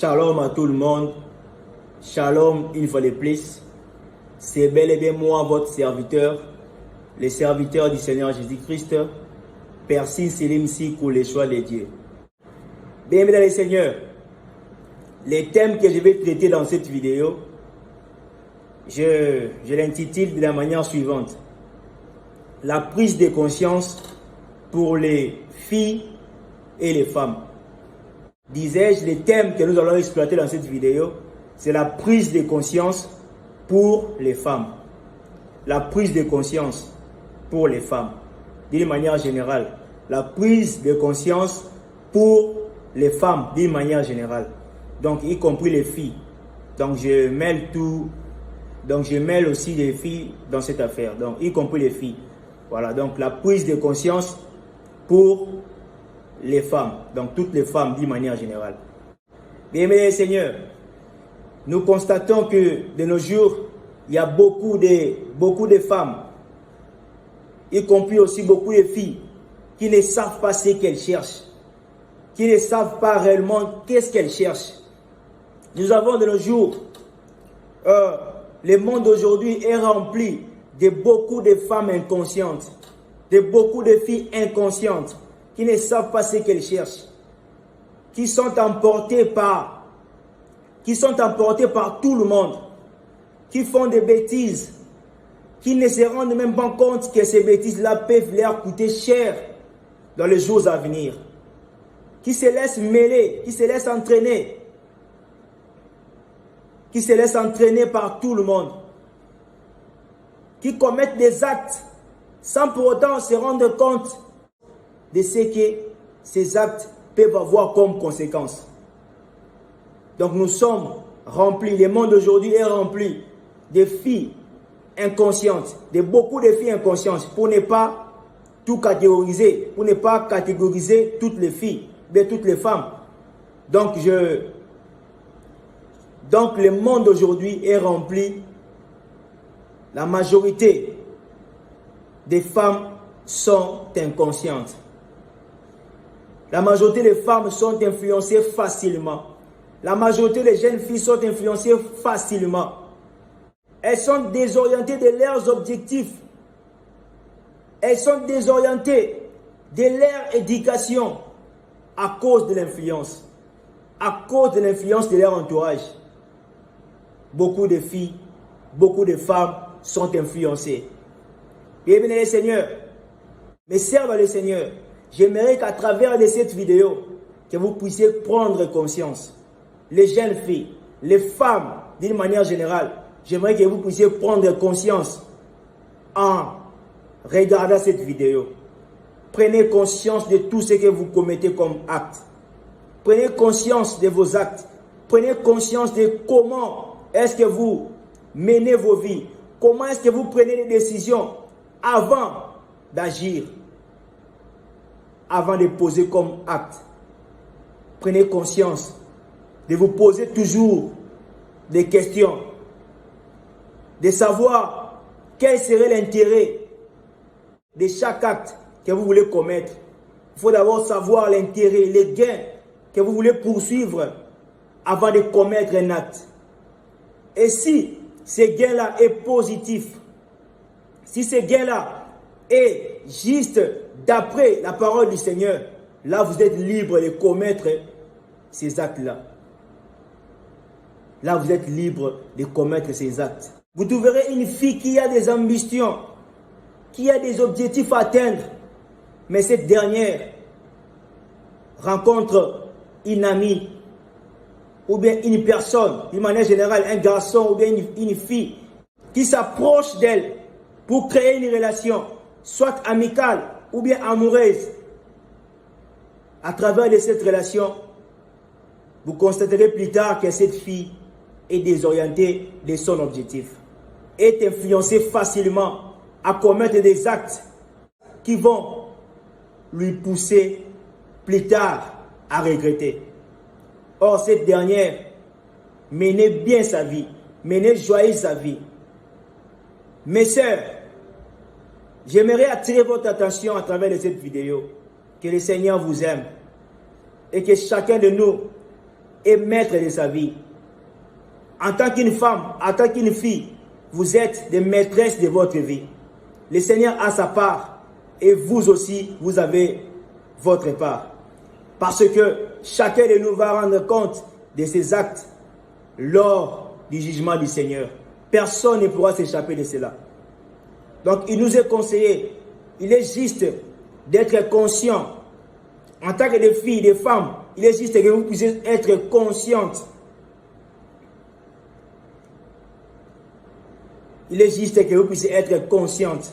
Shalom à tout le monde. Shalom une fois de plus. C'est bel et bien moi, votre serviteur, le serviteur du Seigneur Jésus-Christ, Percy Selim Sikou, le choix de Dieu. Bien, mesdames et seigneurs, les thèmes que je vais traiter dans cette vidéo, je l'intitule de la manière suivante. La prise de conscience pour les filles et les femmes. Disais-je, les thèmes que nous allons exploiter dans cette vidéo, c'est la prise de conscience pour les femmes. La prise de conscience pour les femmes. D'une manière générale. La prise de conscience pour les femmes d'une manière générale. Donc, y compris les filles. Donc, je mêle tout. Donc, je mêle aussi les filles dans cette affaire. Donc, y compris les filles. Voilà. Donc, la prise de conscience pour les femmes. Donc, toutes les femmes d'une manière générale. Bien, mes seigneurs, nous constatons que de nos jours, il y a beaucoup de femmes, y compris aussi beaucoup de filles, qui ne savent pas ce qu'elles cherchent, qui ne savent pas réellement qu'est-ce qu'elles cherchent. Nous avons de nos jours, le monde d'aujourd'hui est rempli de beaucoup de femmes inconscientes, de beaucoup de filles inconscientes, qui ne savent pas ce qu'elles cherchent, qui sont emportées par tout le monde, qui font des bêtises, qui ne se rendent même pas compte que ces bêtises-là peuvent leur coûter cher dans les jours à venir, qui se laissent mêler, qui se laissent entraîner par tout le monde, qui commettent des actes sans pour autant se rendre compte de ce que ces actes peuvent avoir comme conséquence. Donc nous sommes remplis, le monde d'aujourd'hui est rempli de filles inconscientes, de beaucoup de filles inconscientes, pour ne pas tout catégoriser, pour ne pas catégoriser toutes les filles, mais toutes les femmes. Donc le monde d'aujourd'hui est rempli, la majorité des femmes sont inconscientes. La majorité des femmes sont influencées facilement. La majorité des jeunes filles sont influencées facilement. Elles sont désorientées de leurs objectifs. Elles sont désorientées de leur éducation à cause de l'influence. À cause de l'influence de leur entourage. Beaucoup de filles, beaucoup de femmes sont influencées. Bienvenue les seigneurs. Mes sœurs dans le Seigneur, j'aimerais qu'à travers de cette vidéo, que vous puissiez prendre conscience. Les jeunes filles, les femmes d'une manière générale, j'aimerais que vous puissiez prendre conscience en regardant cette vidéo. Prenez conscience de tout ce que vous commettez comme acte. Prenez conscience de vos actes. Prenez conscience de comment est-ce que vous menez vos vies. Comment est-ce que vous prenez des décisions avant d'agir, avant de poser comme acte. Prenez conscience de vous poser toujours des questions, de savoir quel serait l'intérêt de chaque acte que vous voulez commettre. Il faut d'abord savoir l'intérêt, les gains que vous voulez poursuivre avant de commettre un acte. Et si ce gain-là est positif, si ce gain-là est juste d'après la parole du Seigneur, là vous êtes libre de commettre ces actes-là. Là vous êtes libre de commettre ces actes. Vous trouverez une fille qui a des ambitions, qui a des objectifs à atteindre, mais cette dernière rencontre une amie ou bien une personne, d'une manière générale un garçon ou bien une fille qui s'approche d'elle pour créer une relation, soit amicale ou bien amoureuse. À travers de cette relation, vous constaterez plus tard que cette fille est désorientée de son objectif, est influencée facilement à commettre des actes qui vont lui pousser plus tard à regretter. Or, cette dernière menait bien sa vie, menait joyeuse sa vie. Mes sœurs, j'aimerais attirer votre attention à travers cette vidéo, que le Seigneur vous aime et que chacun de nous et maître de sa vie. En tant qu'une femme, en tant qu'une fille, vous êtes des maîtresses de votre vie. Le Seigneur a sa part et vous aussi, vous avez votre part. Parce que chacun de nous va rendre compte de ses actes lors du jugement du Seigneur. Personne ne pourra s'échapper de cela. Donc, il nous est conseillé, il est juste d'être conscient. En tant que des filles, des femmes, il est juste que vous puissiez être conscientes. Il est juste que vous puissiez être consciente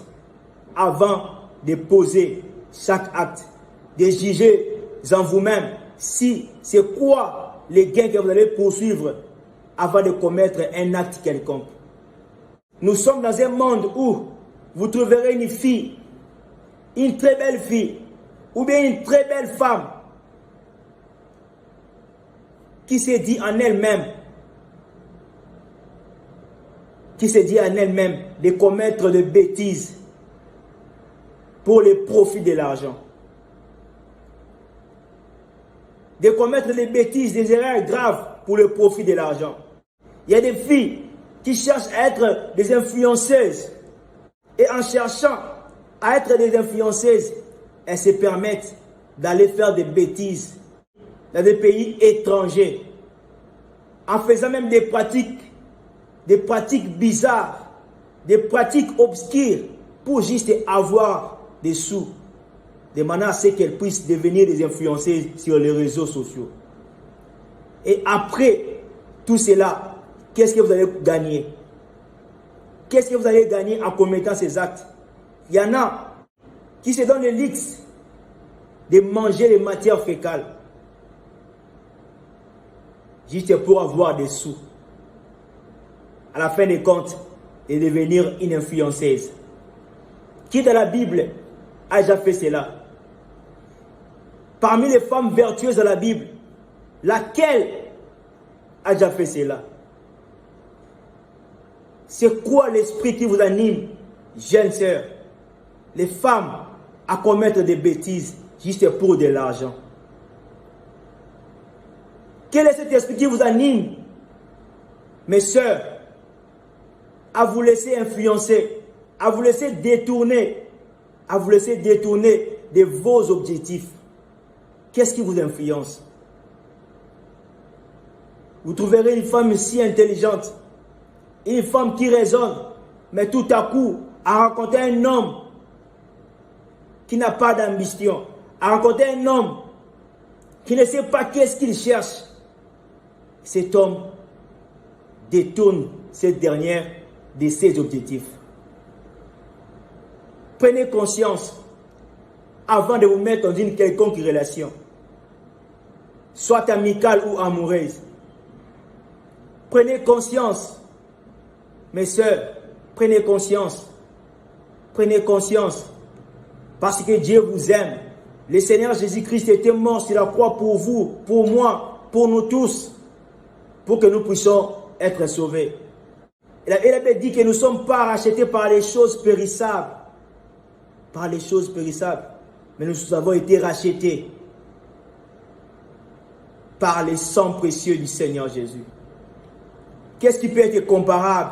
avant de poser chaque acte, de juger en vous-même si c'est quoi les gains que vous allez poursuivre avant de commettre un acte quelconque. Nous sommes dans un monde où vous trouverez une fille, une très belle fille, ou bien une très belle femme qui se dit en elle-même, de commettre des bêtises pour le profit de l'argent. De commettre des bêtises, des erreurs graves pour le profit de l'argent. Il y a des filles qui cherchent à être des influenceuses. Et en cherchant à être des influenceuses, elles se permettent d'aller faire des bêtises dans des pays étrangers. En faisant même des pratiques bizarres, des pratiques obscures pour juste avoir des sous, de manière à ce qu'elles puissent devenir des influenceuses sur les réseaux sociaux. Et après tout cela, qu'est-ce que vous allez gagner? Qu'est-ce que vous allez gagner en commettant ces actes? Il y en a qui se donnent le luxe de manger les matières fécales juste pour avoir des sous. À la fin des comptes, de devenir une influenceuse. Qui dans la Bible a déjà fait cela? Parmi les femmes vertueuses de la Bible, laquelle a déjà fait cela? C'est quoi l'esprit qui vous anime, jeunes sœurs, les femmes, à commettre des bêtises juste pour de l'argent? Quel est cet esprit qui vous anime, mes sœurs, à vous laisser influencer, à vous laisser détourner de vos objectifs? Qu'est-ce qui vous influence? Vous trouverez une femme si intelligente, une femme qui raisonne, mais tout à coup, à rencontrer un homme qui n'a pas d'ambition, à rencontrer un homme qui ne sait pas qu'est-ce qu'il cherche, cet homme détourne cette dernière de ses objectifs. Prenez conscience avant de vous mettre dans une quelconque relation, soit amicale ou amoureuse. Prenez conscience, mes sœurs, prenez conscience, parce que Dieu vous aime. Le Seigneur Jésus-Christ était mort sur la croix pour vous, pour moi, pour nous tous, pour que nous puissions être sauvés. Il avait dit que nous ne sommes pas rachetés par les choses périssables, mais nous avons été rachetés par le sang précieux du Seigneur Jésus. Qu'est-ce qui peut être comparable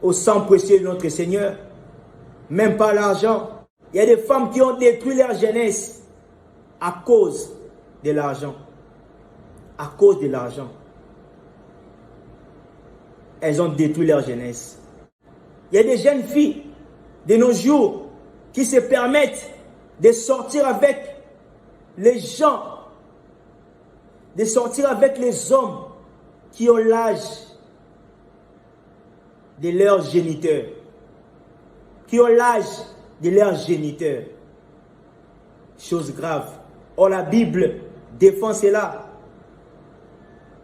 au sang précieux de notre Seigneur? Même pas l'argent. Il y a des femmes qui ont détruit leur jeunesse à cause de l'argent. À cause de l'argent. Elles ont détruit leur jeunesse. Il y a des jeunes filles de nos jours qui se permettent de sortir avec les gens, de sortir avec les hommes qui ont l'âge de leurs géniteurs. Chose grave. Or, la Bible défend cela.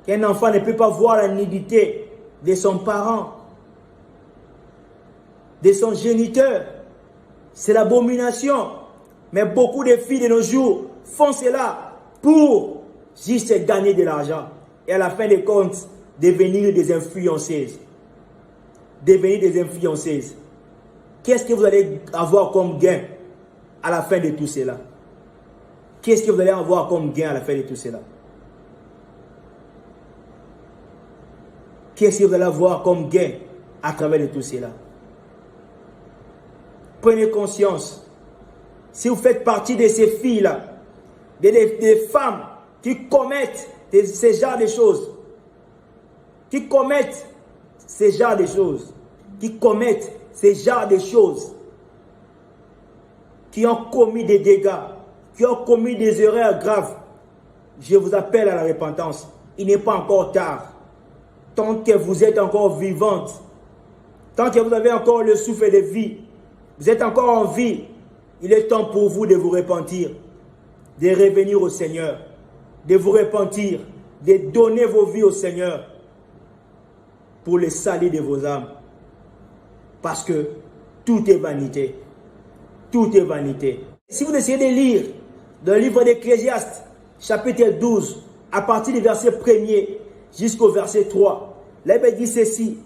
Qu'un enfant ne peut pas voir la nudité de son parent, de son géniteur. C'est l'abomination. Mais beaucoup de filles de nos jours font cela pour juste gagner de l'argent. Et à la fin des comptes, devenir des influenceuses. Qu'est-ce que vous allez avoir comme gain à la fin de tout cela? qu'est-ce que vous allez avoir comme gain à travers de tout cela? Prenez conscience. Si vous faites partie de ces filles-là, des femmes qui commettent ce genre de choses, qui commettent ce genre de choses, qui ont commis des dégâts, qui ont commis des erreurs graves, je vous appelle à la repentance. Il n'est pas encore tard. Tant que vous êtes encore vivante, tant que vous avez encore le souffle de vie, vous êtes encore en vie, il est temps pour vous de vous repentir, de revenir au Seigneur, de vous repentir, de donner vos vies au Seigneur pour le salut de vos âmes. Parce que tout est vanité. Tout est vanité. Si vous essayez de lire dans le livre d'Ecclésiaste, chapitre 12, à partir du verset 1er jusqu'au verset 3, la Bible dit ceci: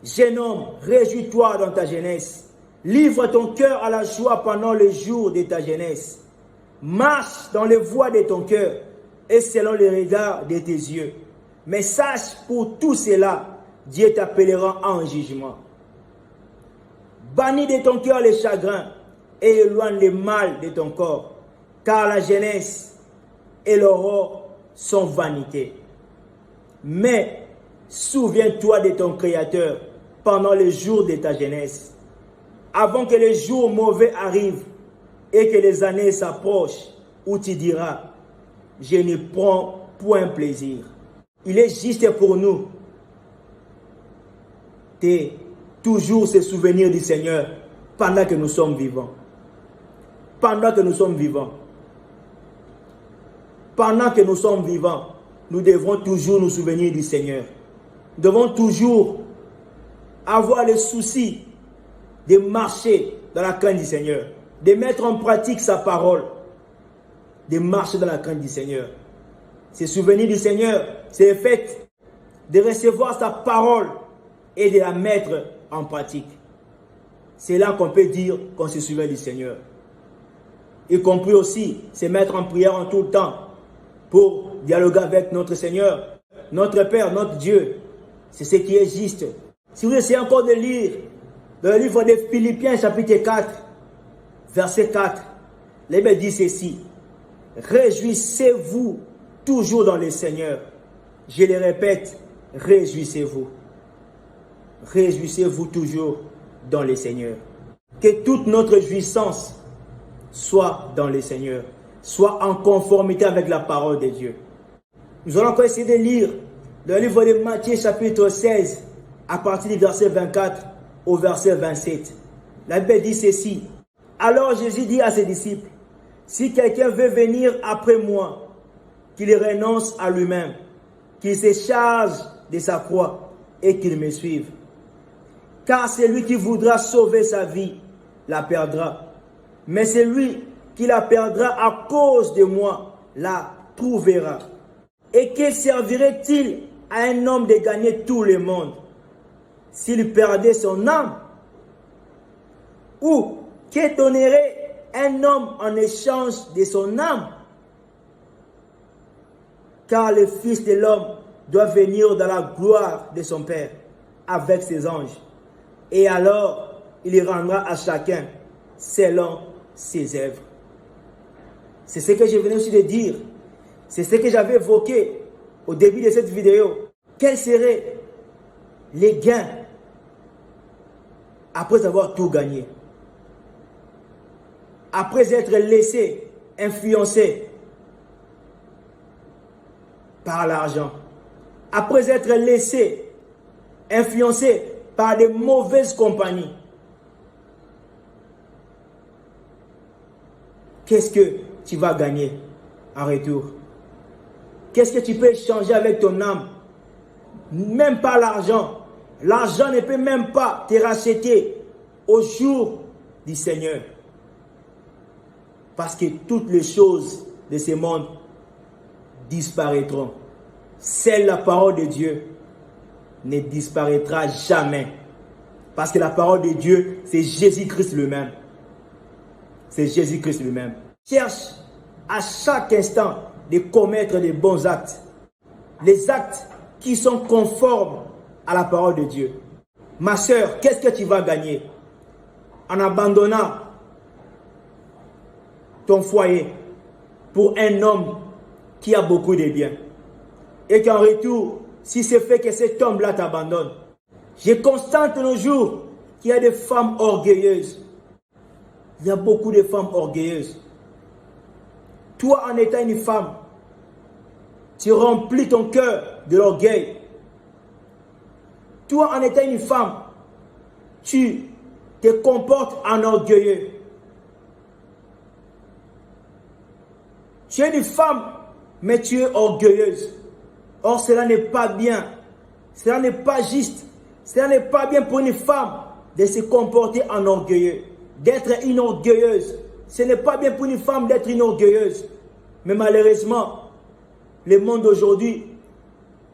jeune homme, réjouis-toi dans ta jeunesse. Livre ton cœur à la joie pendant le jour de ta jeunesse. Marche dans les voies de ton cœur et selon les regards de tes yeux. Mais sache pour tout cela, Dieu t'appellera en jugement. Bannis de ton cœur les chagrins et éloigne le mal de ton corps, car la jeunesse et l'aurore sont vanité. Mais souviens-toi de ton Créateur pendant les jours de ta jeunesse, avant que les jours mauvais arrivent et que les années s'approchent, où tu diras, je ne prends point plaisir. Il est juste pour nous de toujours se souvenir du Seigneur pendant que nous sommes vivants. Pendant que nous sommes vivants. Pendant que nous sommes vivants, nous devrons toujours nous souvenir du Seigneur. Nous devons toujours avoir le souci de marcher dans la crainte du Seigneur, de mettre en pratique sa parole, de marcher dans la crainte du Seigneur. Se souvenir du Seigneur, c'est le fait de recevoir sa parole et de la mettre en pratique. C'est là qu'on peut dire qu'on se souvient du Seigneur. Y compris aussi se mettre en prière en tout temps pour dialoguer avec notre Seigneur, notre Père, notre Dieu. C'est ce qui est juste. Si vous essayez encore de lire dans le livre de Philippiens chapitre 4, verset 4, la Bible dit ceci: réjouissez-vous toujours dans le Seigneur. Je le répète, réjouissez-vous. Réjouissez-vous toujours dans le Seigneur. Que toute notre jouissance soit dans le Seigneur, soit en conformité avec la parole de Dieu. Nous allons encore essayer de lire dans le livre de Matthieu chapitre 16, à partir du verset 24 au verset 27. La Bible dit ceci: alors Jésus dit à ses disciples, si quelqu'un veut venir après moi, qu'il renonce à lui-même, qu'il se charge de sa croix et qu'il me suive. Car celui qui voudra sauver sa vie la perdra. Mais celui qui la perdra à cause de moi la trouvera. Et que servirait-il à un homme de gagner tout le monde s'il perdait son âme? Ou que donnerait un homme en échange de son âme? Car le Fils de l'homme doit venir dans la gloire de son Père avec ses anges. Et alors, il rendra à chacun selon ses œuvres. C'est ce que je venais aussi de dire. C'est ce que j'avais évoqué au début de cette vidéo. Quels seraient les gains après avoir tout gagné? Après être laissé, influencé par l'argent. Après être laissé, influencé par de mauvaises compagnies. Qu'est-ce que tu vas gagner en retour? Qu'est-ce que tu peux échanger avec ton âme? Même pas l'argent. L'argent ne peut même pas te racheter au jour du Seigneur. Parce que toutes les choses de ce monde disparaîtront. Seule la parole de Dieu ne disparaîtra jamais. Parce que la parole de Dieu, c'est Jésus-Christ lui-même. C'est Jésus-Christ lui-même. Cherche à chaque instant de commettre les bons actes. Les actes qui sont conformes à la parole de Dieu. Ma sœur, qu'est-ce que tu vas gagner en abandonnant ton foyer pour un homme qui a beaucoup de biens? Et qu'en retour, si c'est fait que cet homme-là t'abandonne, je constate de nos jours qu'il y a des femmes orgueilleuses. Il y a beaucoup de femmes orgueilleuses. Toi, en étant une femme, tu remplis ton cœur de l'orgueil. Toi, en étant une femme, tu te comportes en orgueilleux. Tu es une femme, mais tu es orgueilleuse. Or, cela n'est pas bien. Cela n'est pas juste. Cela n'est pas bien pour une femme de se comporter en orgueilleux, d'être une orgueilleuse. Ce n'est pas bien pour une femme d'être une orgueilleuse. Mais malheureusement, le monde d'aujourd'hui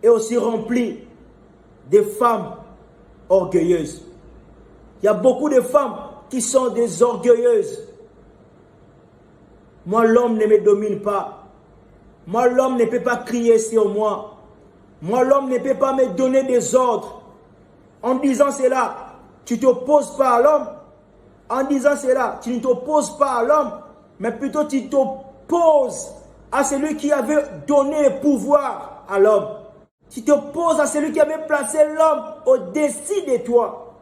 est aussi rempli de femmes orgueilleuses. Il y a beaucoup de femmes qui sont des orgueilleuses. Moi, l'homme ne me domine pas. Moi, l'homme ne peut pas crier sur moi. Moi, l'homme ne peut pas me donner des ordres. En disant cela, tu ne t'opposes pas à l'homme. En disant cela, tu ne t'opposes pas à l'homme, mais plutôt tu t'opposes à celui qui avait donné le pouvoir à l'homme. Tu t'opposes à celui qui avait placé l'homme au-dessus de toi.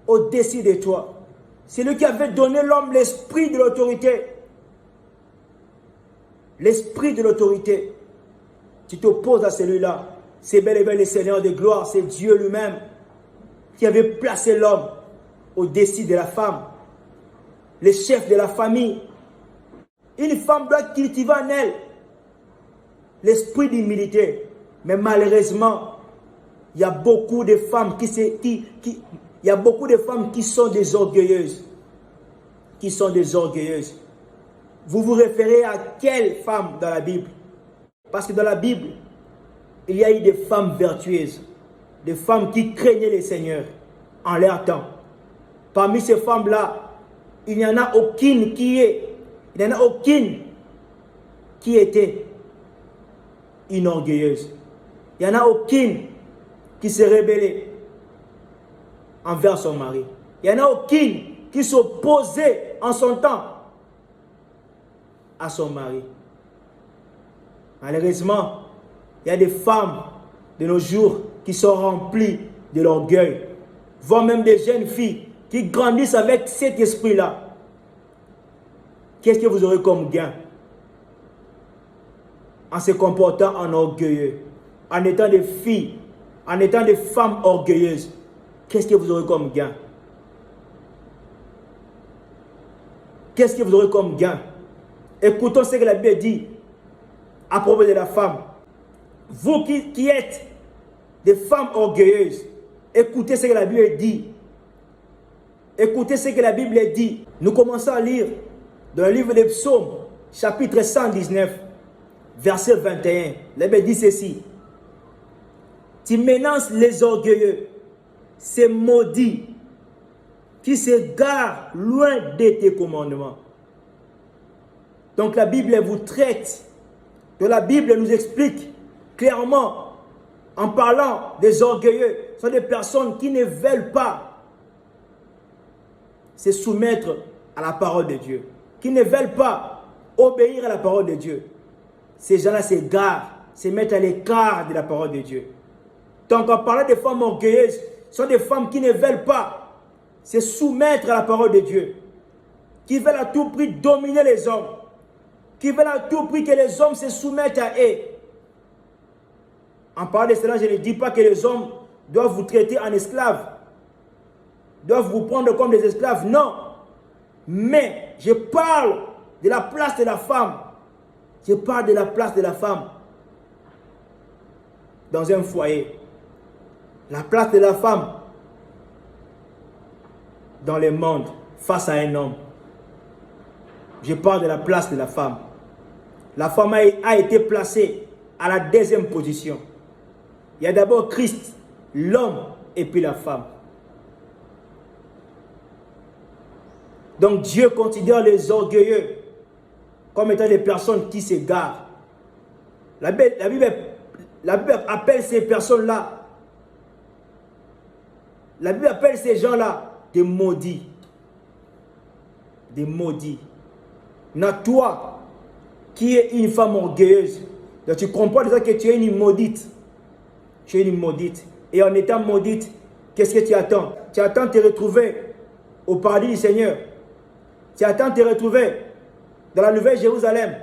Au-dessus de toi. Celui qui avait donné l'homme l'esprit de l'autorité. L'esprit de l'autorité. Tu t'opposes à celui-là. C'est bel et bien le Seigneur de gloire, c'est Dieu lui-même qui avait placé l'homme au-dessus de la femme. Le chef de la famille. Une femme doit cultiver en elle l'esprit d'humilité. Mais malheureusement, il y a beaucoup de femmes il y a beaucoup de femmes qui sont des orgueilleuses. Qui sont des orgueilleuses. Vous vous référez à quelle femme dans la Bible? Parce que dans la Bible, il y a eu des femmes vertueuses. Des femmes qui craignaient le Seigneur en leur temps. Parmi ces femmes-là, il n'y en a aucune qui était une orgueilleuse. Il n'y en a aucune qui s'est rébellée envers son mari. Il n'y en a aucune qui s'opposait en son temps à son mari. Malheureusement, il y a des femmes de nos jours qui sont remplies de l'orgueil, voire même des jeunes filles qui grandissent avec cet esprit-là. Qu'est-ce que vous aurez comme gain en se comportant en orgueilleux, en étant des filles, en étant des femmes orgueilleuses? Qu'est-ce que vous aurez comme gain? Qu'est-ce que vous aurez comme gain? Écoutons ce que la Bible dit à propos de la femme. Vous qui êtes des femmes orgueilleuses, écoutez ce que la Bible dit. Écoutez ce que la Bible dit. Nous commençons à lire dans le livre des Psaumes, chapitre 119, verset 21. La Bible dit ceci. Tu menaces les orgueilleux, ces maudits, qui se garent loin de tes commandements. Donc la Bible vous traite. Donc la Bible nous explique clairement, en parlant des orgueilleux, ce sont des personnes qui ne veulent pas se soumettre à la parole de Dieu, qui ne veulent pas obéir à la parole de Dieu. Ces gens-là s'égarent, se mettent à l'écart de la parole de Dieu. Donc en parlant des femmes orgueilleuses, ce sont des femmes qui ne veulent pas se soumettre à la parole de Dieu, qui veulent à tout prix dominer les hommes, qui veulent à tout prix que les hommes se soumettent à eux. En parlant de cela, je ne dis pas que les hommes doivent vous traiter en esclaves, doivent vous prendre comme des esclaves, non. Mais je parle de la place de la femme. Je parle de la place de la femme dans un foyer. La place de la femme dans le monde face à un homme. Je parle de la place de la femme. La femme a été placée à la deuxième position. Il y a d'abord Christ, l'homme et puis la femme. Donc Dieu considère les orgueilleux comme étant des personnes qui s'égarent. La La Bible appelle ces personnes-là, la Bible appelle ces gens-là des maudits. Des maudits. Mais toi, qui es une femme orgueilleuse, donc tu comprends déjà que tu es une maudite. Tu es une maudite. Et en étant maudite, qu'est-ce que tu attends? Tu attends de te retrouver au paradis du Seigneur. Tu attends de te retrouver dans la Nouvelle Jérusalem.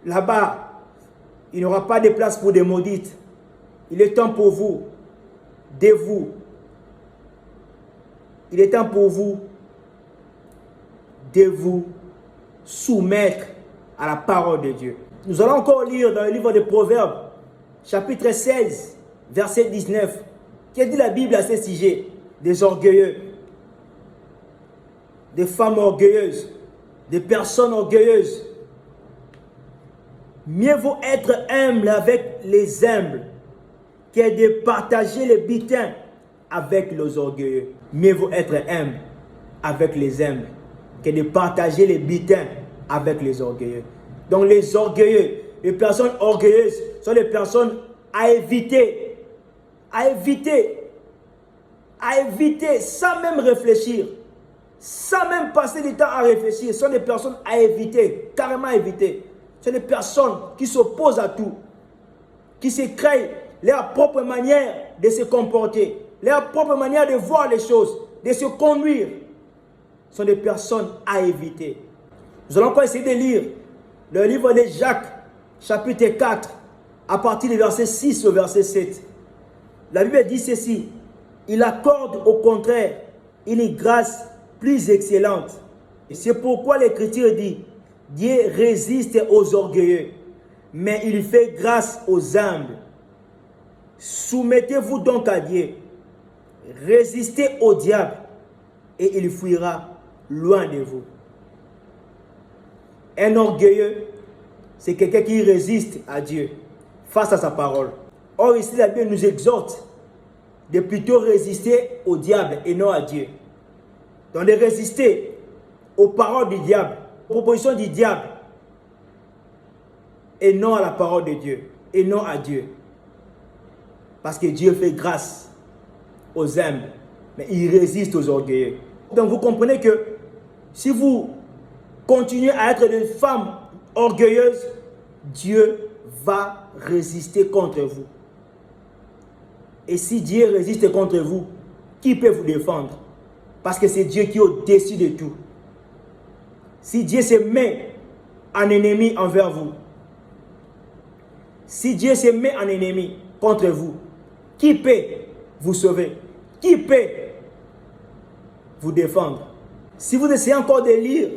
Là-bas, il n'y aura pas de place pour des maudites. Il est temps pour vous, de vous. Il est temps pour vous de vous soumettre à la parole de Dieu. Nous allons encore lire dans le livre des Proverbes, chapitre 16, verset 19. Qu'est-ce que dit la Bible à ce sujet? Des orgueilleux, des femmes orgueilleuses, des personnes orgueilleuses. Mieux vaut être humble avec les humbles que de partager les butins avec les orgueilleux. Mieux vaut être humble avec les humbles que de partager les butins avec les orgueilleux. Donc les orgueilleux, les personnes orgueilleuses sont des personnes à éviter. À éviter. À éviter sans même réfléchir. Sans même passer du temps à réfléchir. Ce sont des personnes à éviter. Carrément à éviter. Ce sont des personnes qui s'opposent à tout. Qui se créent leur propre manière de se comporter. Leur propre manière de voir les choses. De se conduire. Ce sont des personnes à éviter. Nous allons encore essayer de lire le livre de Jacques, chapitre 4, à partir du verset 6 au verset 7. La Bible dit ceci: il accorde au contraire une grâce plus excellente. Et c'est pourquoi l'Écriture dit: Dieu résiste aux orgueilleux, mais il fait grâce aux humbles. Soumettez-vous donc à Dieu, résistez au diable, et il fuira loin de vous. Un orgueilleux, c'est quelqu'un qui résiste à Dieu face à sa parole. Or ici, la Bible nous exhorte de plutôt résister au diable et non à Dieu. Donc de résister aux paroles du diable, aux propositions du diable, et non à la parole de Dieu, et non à Dieu. Parce que Dieu fait grâce aux humbles, mais il résiste aux orgueilleux. Donc vous comprenez que si vous continuez à être des femmes orgueilleuses, Dieu va résister contre vous. Et si Dieu résiste contre vous, qui peut vous défendre? Parce que c'est Dieu qui est au-dessus de tout. Si Dieu se met en ennemi envers vous, si Dieu se met en ennemi contre vous, qui peut vous sauver? Qui peut vous défendre? Si vous essayez encore de lire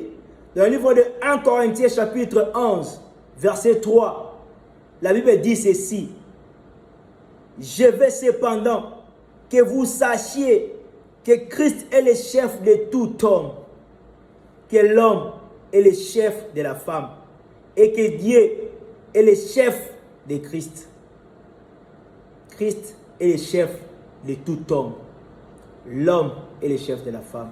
dans le livre de 1 Corinthiens chapitre 11, verset 3, la Bible dit ceci: je veux cependant que vous sachiez que Christ est le chef de tout homme, que l'homme est le chef de la femme, et que Dieu est le chef de Christ. Christ est le chef de tout homme. L'homme est le chef de la femme.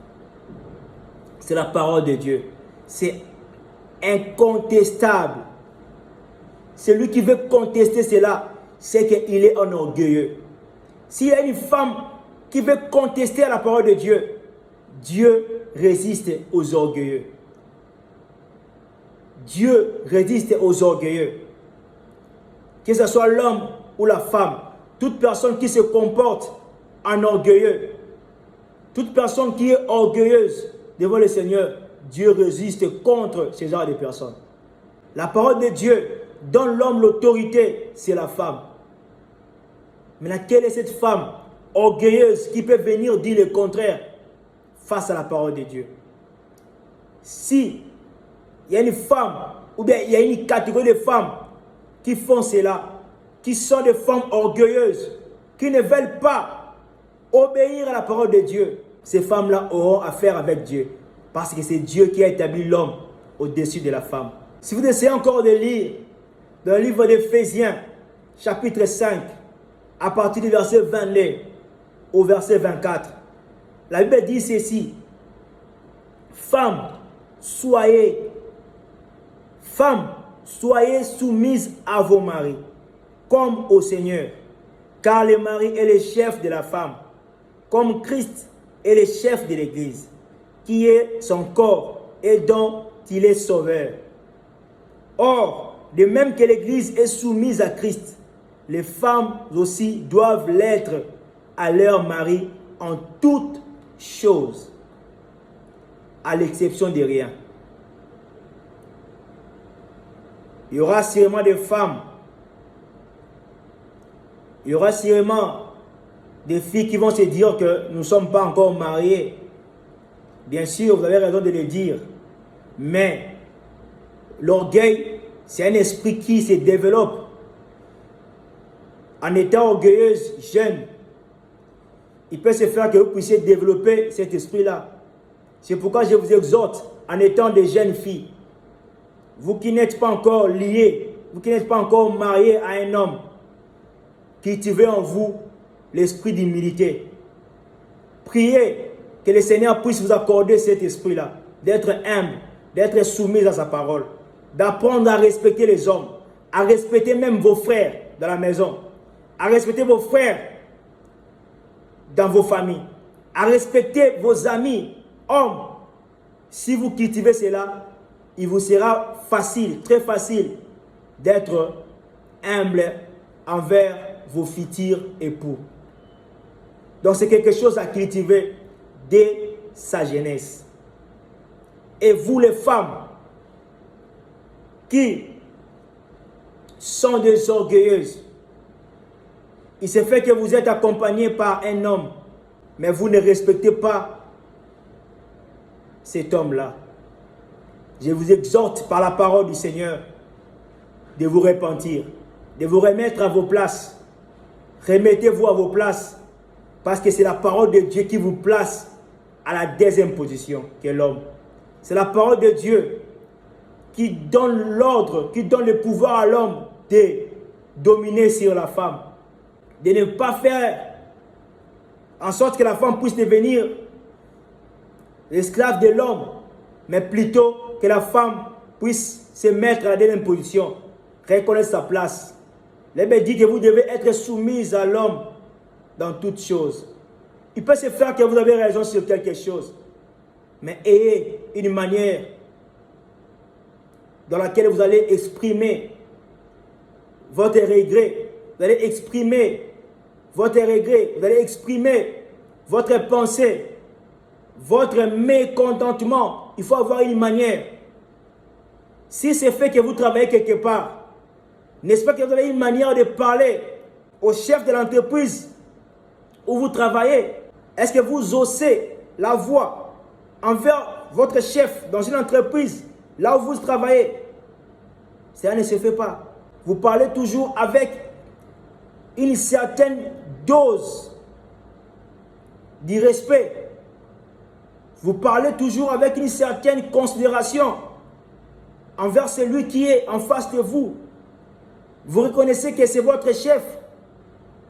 C'est la parole de Dieu. C'est incontestable. Celui qui veut contester cela, c'est qu'il est un orgueilleux. S'il y a une femme qui veut contester la parole de Dieu, Dieu résiste aux orgueilleux. Dieu résiste aux orgueilleux. Que ce soit l'homme ou la femme, toute personne qui se comporte en orgueilleux, toute personne qui est orgueilleuse devant le Seigneur, Dieu résiste contre ce genre de personnes. La parole de Dieu donne l'homme l'autorité, c'est la femme. Maintenant, quelle est cette femme orgueilleuse qui peut venir dire le contraire face à la parole de Dieu? Si il y a une femme, ou bien il y a une catégorie de femmes qui font cela, qui sont des femmes orgueilleuses, qui ne veulent pas obéir à la parole de Dieu, ces femmes-là auront affaire avec Dieu. Parce que c'est Dieu qui a établi l'homme au-dessus de la femme. Si vous essayez encore de lire dans le livre d'Éphésiens, chapitre 5, à partir du verset 22 au verset 24, la Bible dit ceci: femmes, soyez soumises à vos maris, comme au Seigneur. Car le mari est le chef de la femme, comme Christ est le chef de l'Église, qui est son corps et dont il est sauveur. Or, de même que l'Église est soumise à Christ, les femmes aussi doivent l'être à leur mari en toutes choses, à l'exception de rien. Il y aura sûrement des femmes, il y aura sûrement des filles qui vont se dire que nous ne sommes pas encore mariés. Bien sûr, vous avez raison de le dire, mais l'orgueil, c'est un esprit qui se développe en étant orgueilleuse, jeune. Il peut se faire que vous puissiez développer cet esprit-là. C'est pourquoi je vous exhorte, en étant des jeunes filles, vous qui n'êtes pas encore liés, vous qui n'êtes pas encore mariés à un homme, cultivez en vous l'esprit d'humilité. Priez que le Seigneur puisse vous accorder cet esprit-là, d'être humble, d'être soumis à sa parole, d'apprendre à respecter les hommes, à respecter même vos frères dans la maison, à respecter vos frères dans vos familles, à respecter vos amis, hommes. Si vous cultivez cela, il vous sera facile, très facile, d'être humble envers vos futurs époux. Donc c'est quelque chose à cultiver dès sa jeunesse. Et vous les femmes qui sont des orgueilleuses, il se fait que vous êtes accompagné par un homme, mais vous ne respectez pas cet homme-là. Je vous exhorte par la parole du Seigneur de vous repentir, de vous remettre à vos places. Remettez-vous à vos places, parce que c'est la parole de Dieu qui vous place à la deuxième position, qui est l'homme. C'est la parole de Dieu qui donne l'ordre, qui donne le pouvoir à l'homme de dominer sur la femme. De ne pas faire en sorte que la femme puisse devenir l'esclave de l'homme, mais plutôt que la femme puisse se mettre à la deuxième position, reconnaître sa place. La Bible dit que vous devez être soumise à l'homme dans toutes choses. Il peut se faire que vous avez raison sur quelque chose, mais ayez une manière dans laquelle vous allez exprimer votre regret. Vous allez exprimer votre regret. Vous allez exprimer votre pensée, votre mécontentement. Il faut avoir une manière. Si c'est fait que vous travaillez quelque part, n'est-ce pas que vous avez une manière de parler au chef de l'entreprise où vous travaillez? Est-ce que vous osez la voix envers votre chef dans une entreprise, là où vous travaillez? Ça ne se fait pas. Vous parlez toujours avec une certaine dose de respect. Vous parlez toujours avec une certaine considération envers celui qui est en face de vous. Vous reconnaissez que c'est votre chef.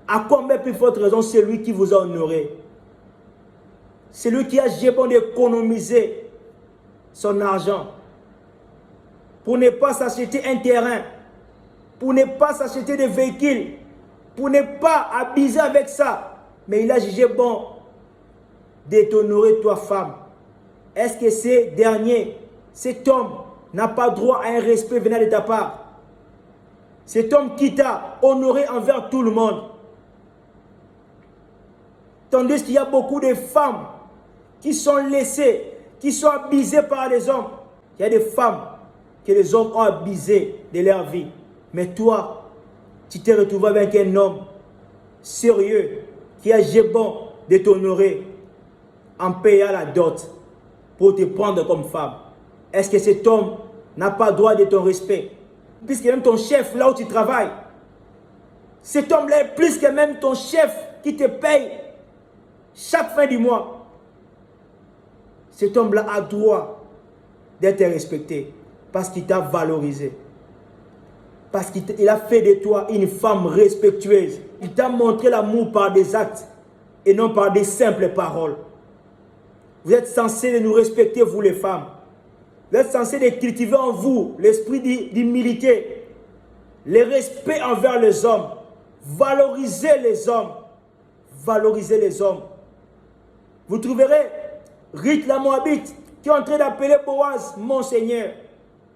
À combien plus forte raison celui qui vous a honoré? Celui qui a bon d'économiser son argent pour ne pas s'acheter un terrain, pour ne pas s'acheter des véhicules, pour ne pas abuser avec ça. Mais il a jugé bon de t'honorer, toi femme. Est-ce que ces derniers, cet homme, n'a pas droit à un respect venant de ta part? Cet homme qui t'a honoré envers tout le monde. Tandis qu'il y a beaucoup de femmes qui sont laissées, qui sont abusées par les hommes. Il y a des femmes que les hommes ont abusées de leur vie. Mais toi, tu t'es retrouvé avec un homme sérieux qui a bon de t'honorer en payant la dot pour te prendre comme femme. Est-ce que cet homme n'a pas droit de ton respect? Puisque même ton chef, là où tu travailles, cet homme-là est plus que même ton chef qui te paye chaque fin du mois. Cet homme-là a droit d'être respecté parce qu'il t'a valorisé. Parce qu'il a fait de toi une femme respectueuse. Il t'a montré l'amour par des actes et non par des simples paroles. Vous êtes censés nous respecter, vous les femmes. Vous êtes censés cultiver en vous l'esprit d'humilité. le respect envers les hommes, valoriser les hommes, valoriser les hommes. Vous trouverez Ruth la Moabite qui est en train d'appeler Boaz mon Seigneur.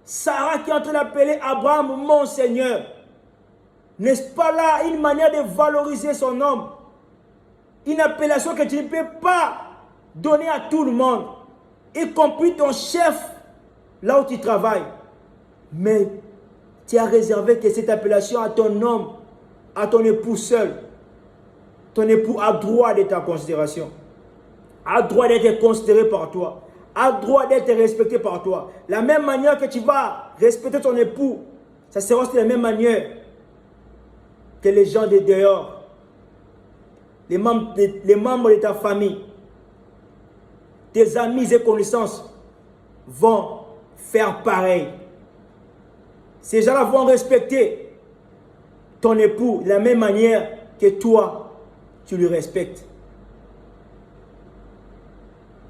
Sarah qui est en train d'appeler Abraham mon Seigneur. N'est-ce pas là une manière de valoriser son homme? Une appellation que tu ne peux pas donner à tout le monde, y compris ton chef, là où tu travailles. Mais tu as réservé que cette appellation à ton homme, à ton époux seul. Ton époux a droit d'être en considération, a droit d'être considéré par toi, a droit d'être respecté par toi. La même manière que tu vas respecter ton époux, ça sera aussi la même manière que les gens de dehors, les membres de ta famille, tes amis et connaissances vont faire pareil. Ces gens-là vont respecter ton époux de la même manière que toi, tu le respectes.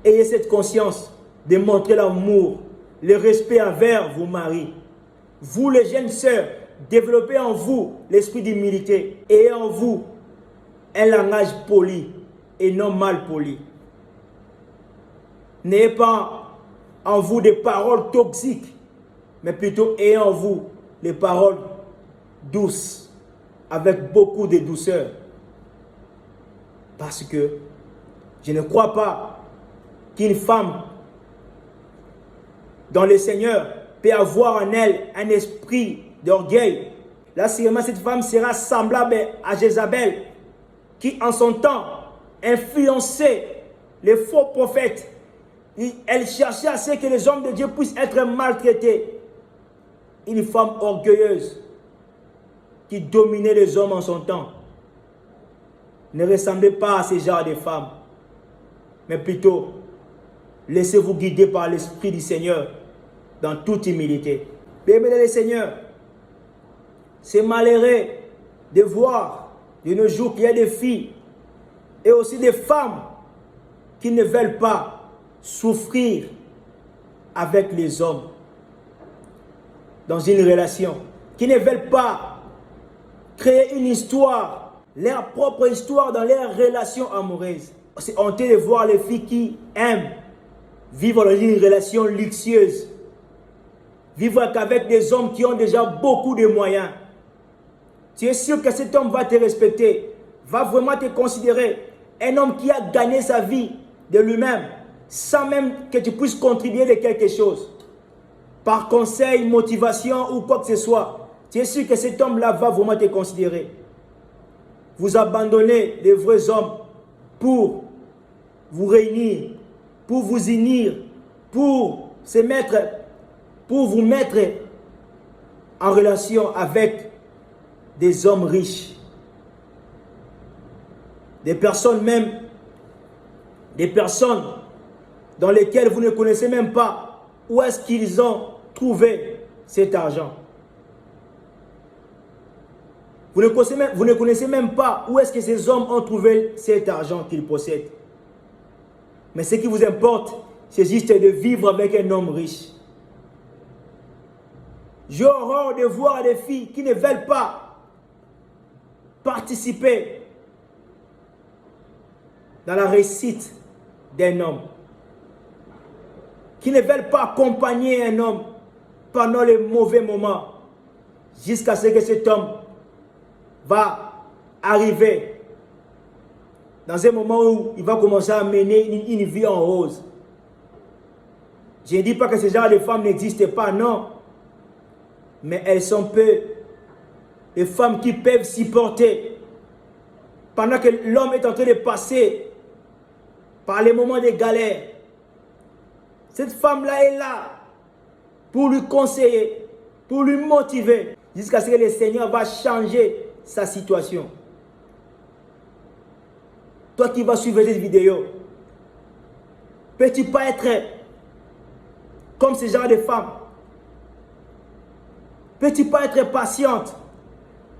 Ayez cette conscience de montrer l'amour, le respect envers vos maris. Vous, les jeunes sœurs, développez en vous l'esprit d'humilité et en vous un langage poli et non mal poli. N'ayez pas en vous des paroles toxiques, mais plutôt ayez en vous les paroles douces, avec beaucoup de douceur. Parce que je ne crois pas qu'une femme dans le Seigneur peut avoir en elle un esprit d'orgueil. Là, sûrement, cette femme sera semblable à Jézabel, qui en son temps influençait les faux prophètes. Elle cherchait à ce que les hommes de Dieu puissent être maltraités. Une femme orgueilleuse qui dominait les hommes en son temps. Ne ressemblez pas à ce genre de femmes, mais plutôt laissez-vous guider par l'Esprit du Seigneur dans toute humilité. Bien-aimés le Seigneur, c'est malheureux de voir de nos jours qu'il y a des filles et aussi des femmes qui ne veulent pas souffrir avec les hommes dans une relation, qui ne veulent pas créer une histoire, leur propre histoire dans leur relation amoureuse. C'est honteux de voir les filles qui aiment vivre dans une relation luxueuse, vivre avec des hommes qui ont déjà beaucoup de moyens. Tu es sûr que cet homme va te respecter, va vraiment te considérer un homme qui a gagné sa vie de lui-même, sans même que tu puisses contribuer de quelque chose. Par conseil, motivation ou quoi que ce soit, tu es sûr que cet homme-là va vraiment te considérer. Vous abandonnez les vrais hommes pour vous réunir, pour vous unir, pour vous mettre en relation avec des hommes riches. Des personnes dans lesquelles vous ne connaissez même pas où est-ce qu'ils ont trouvé cet argent. Vous ne connaissez même pas où est-ce que ces hommes ont trouvé cet argent qu'ils possèdent. Mais ce qui vous importe, c'est juste de vivre avec un homme riche. J'ai horreur de voir des filles qui ne veulent pas participer dans la réussite d'un homme, qui ne veulent pas accompagner un homme pendant les mauvais moments, jusqu'à ce que cet homme va arriver dans un moment où il va commencer à mener une vie en rose. Je ne dis pas que ce genre de femmes n'existent pas, non. Mais elles sont peu. Les femmes qui peuvent supporter pendant que l'homme est en train de passer par les moments de galère. Cette femme-là est là pour lui conseiller, pour lui motiver, jusqu'à ce que le Seigneur va changer sa situation. Toi qui vas suivre cette vidéo, peux-tu pas être comme ce genre de femme? Peux-tu pas être patiente?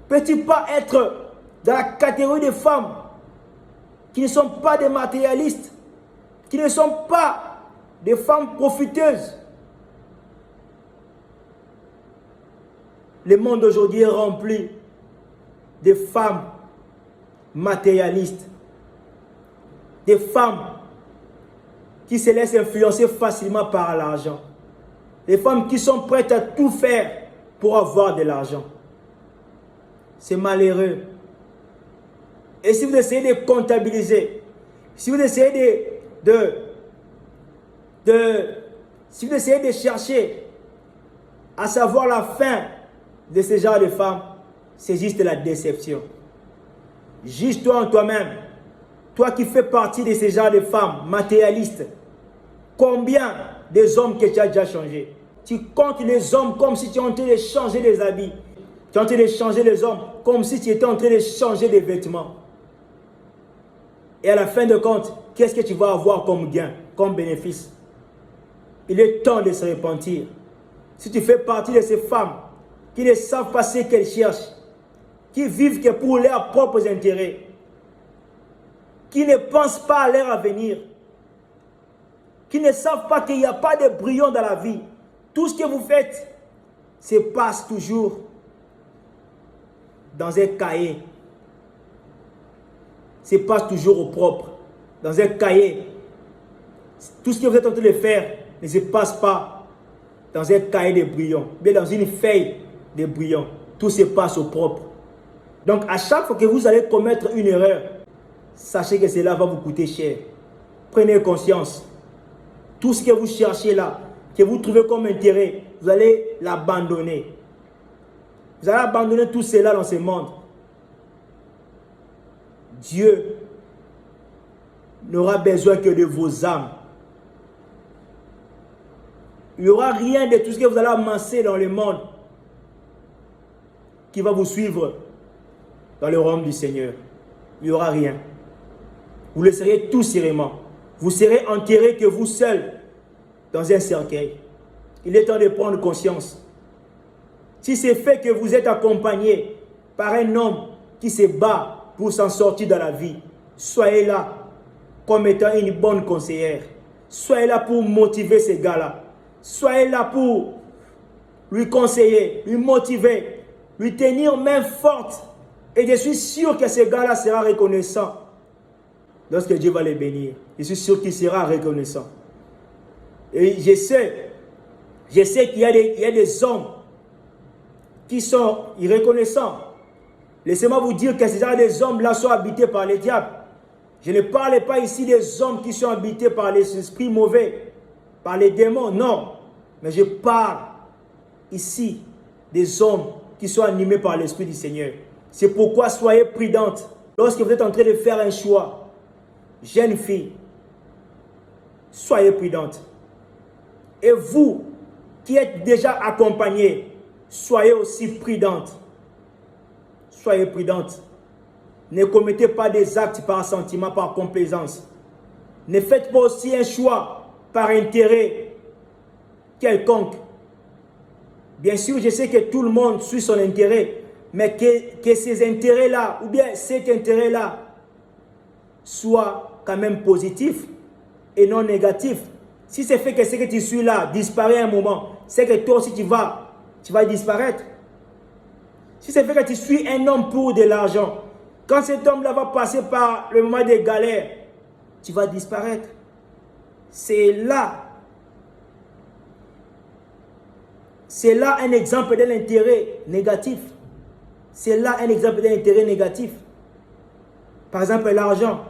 Peux-tu pas être dans la catégorie des femmes qui ne sont pas des matérialistes, qui ne sont pas des femmes profiteuses? Le monde d'aujourd'hui est rempli de femmes matérialistes, des femmes qui se laissent influencer facilement par l'argent, des femmes qui sont prêtes à tout faire pour avoir de l'argent. C'est malheureux. Et si vous essayez de comptabiliser, si vous essayez si vous essayez de chercher à savoir la fin de ce genre de femmes, c'est juste la déception. Juge-toi en toi-même. Toi qui fais partie de ce genre de femmes matérialistes, combien des hommes que tu as déjà changé? Tu comptes les hommes comme si tu étais en train de changer les habits. Tu es en train de changer les hommes comme si tu étais en train de changer les vêtements. Et à la fin de compte, qu'est-ce que tu vas avoir comme gain, comme bénéfice? Il est temps de se repentir. Si tu fais partie de ces femmes qui ne savent pas ce qu'elles cherchent, qui vivent que pour leurs propres intérêts, qui ne pensent pas à leur avenir, qui ne savent pas qu'il n'y a pas de brillant dans la vie, tout ce que vous faites se passe toujours dans un cahier, se passe toujours au propre, dans un cahier. Tout ce que vous êtes en train de faire ne se passe pas dans un cahier de brouillon, mais dans une feuille de brouillon. Tout se passe au propre. Donc, à chaque fois que vous allez commettre une erreur, sachez que cela va vous coûter cher. Prenez conscience. Tout ce que vous cherchez là, que vous trouvez comme intérêt, vous allez l'abandonner. Vous allez abandonner tout cela dans ce monde. Dieu n'aura besoin que de vos âmes. Il n'y aura rien de tout ce que vous allez amasser dans le monde qui va vous suivre dans le royaume du Seigneur. Il n'y aura rien. Vous le serez tout serment. Vous serez enterrés que vous seuls dans un cercueil. Il est temps de prendre conscience. Si c'est fait que vous êtes accompagné par un homme qui se bat pour s'en sortir dans la vie, soyez là comme étant une bonne conseillère. Soyez là pour motiver ces gars-là. Soyez là pour lui conseiller, lui motiver, lui tenir main forte. Et je suis sûr que ce gars-là sera reconnaissant lorsque Dieu va les bénir. Je suis sûr qu'il sera reconnaissant. Et je sais qu'il y a des hommes qui sont irreconnaissants. Laissez-moi vous dire que ces gens des hommes-là sont habités par les diables. Je ne parle pas ici des hommes qui sont habités par les esprits mauvais, par les démons, non. Mais je parle ici des hommes qui sont animés par l'Esprit du Seigneur. C'est pourquoi soyez prudentes lorsque vous êtes en train de faire un choix. Jeune fille, soyez prudente. Et vous qui êtes déjà accompagnés, soyez aussi prudentes. Soyez prudentes. Ne commettez pas des actes par sentiment, par complaisance. Ne faites pas aussi un choix par intérêt quelconque. Bien sûr, je sais que tout le monde suit son intérêt, mais que ces intérêts-là, ou bien cet intérêt-là, soit quand même positif et non négatif. Si c'est fait que ce que tu suis là disparaît un moment, c'est que toi aussi tu vas disparaître. Si c'est fait que tu suis un homme pour de l'argent, quand cet homme-là va passer par le moment des galères, tu vas disparaître. C'est là un exemple d'un intérêt négatif. C'est là un exemple d'un intérêt négatif. Par exemple, l'argent.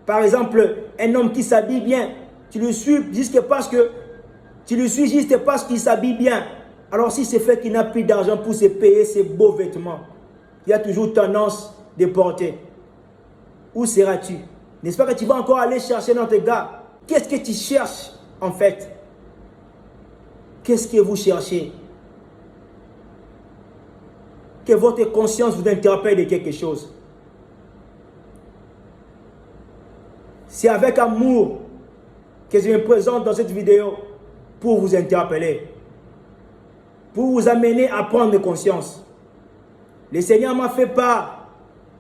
Par exemple, un homme qui s'habille bien, tu le suis juste parce qu'il s'habille bien. Alors si c'est fait qu'il n'a plus d'argent pour se payer ses beaux vêtements, il a toujours tendance de porter. Où seras-tu? N'est-ce pas que tu vas encore aller chercher notre gars? Qu'est-ce que tu cherches en fait? Qu'est-ce que vous cherchez? Que votre conscience vous interpelle de quelque chose. C'est avec amour que je me présente dans cette vidéo pour vous interpeller, pour vous amener à prendre conscience. Le Seigneur m'a fait part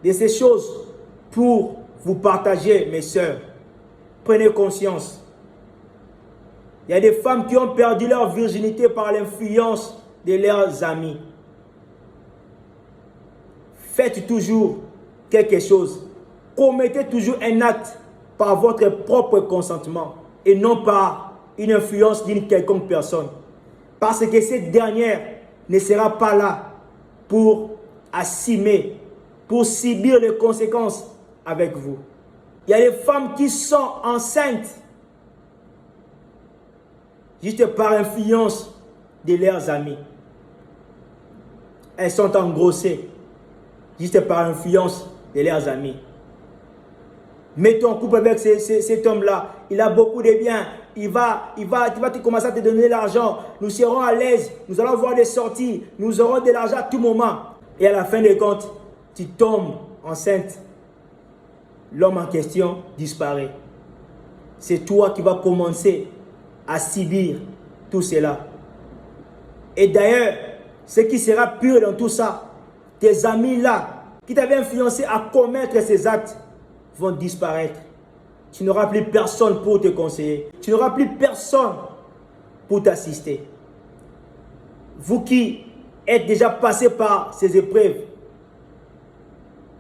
de ces choses pour vous partager, mes sœurs. Prenez conscience. Il y a des femmes qui ont perdu leur virginité par l'influence de leurs amis. faites toujours quelque chose. Commettez toujours un acte par votre propre consentement et non par une influence d'une quelconque personne. Parce que cette dernière ne sera pas là pour assumer, pour subir les conséquences avec vous. Il y a des femmes qui sont enceintes juste par influence de leurs amis. Elles sont engrossées juste par influence de leurs amis. Mets ton couple avec cet homme-là. Il a beaucoup de biens. Il va commencer à te donner l'argent. Nous serons à l'aise. Nous allons avoir des sorties. Nous aurons de l'argent à tout moment. Et à la fin des comptes, tu tombes enceinte. L'homme en question disparaît. C'est toi qui vas commencer à subir tout cela. Et d'ailleurs, ce qui sera pur dans tout ça, tes amis là, qui t'avaient influencé à commettre ces actes, vont disparaître. Tu n'auras plus personne pour te conseiller. Tu n'auras plus personne pour t'assister. Vous qui êtes déjà passé par ces épreuves,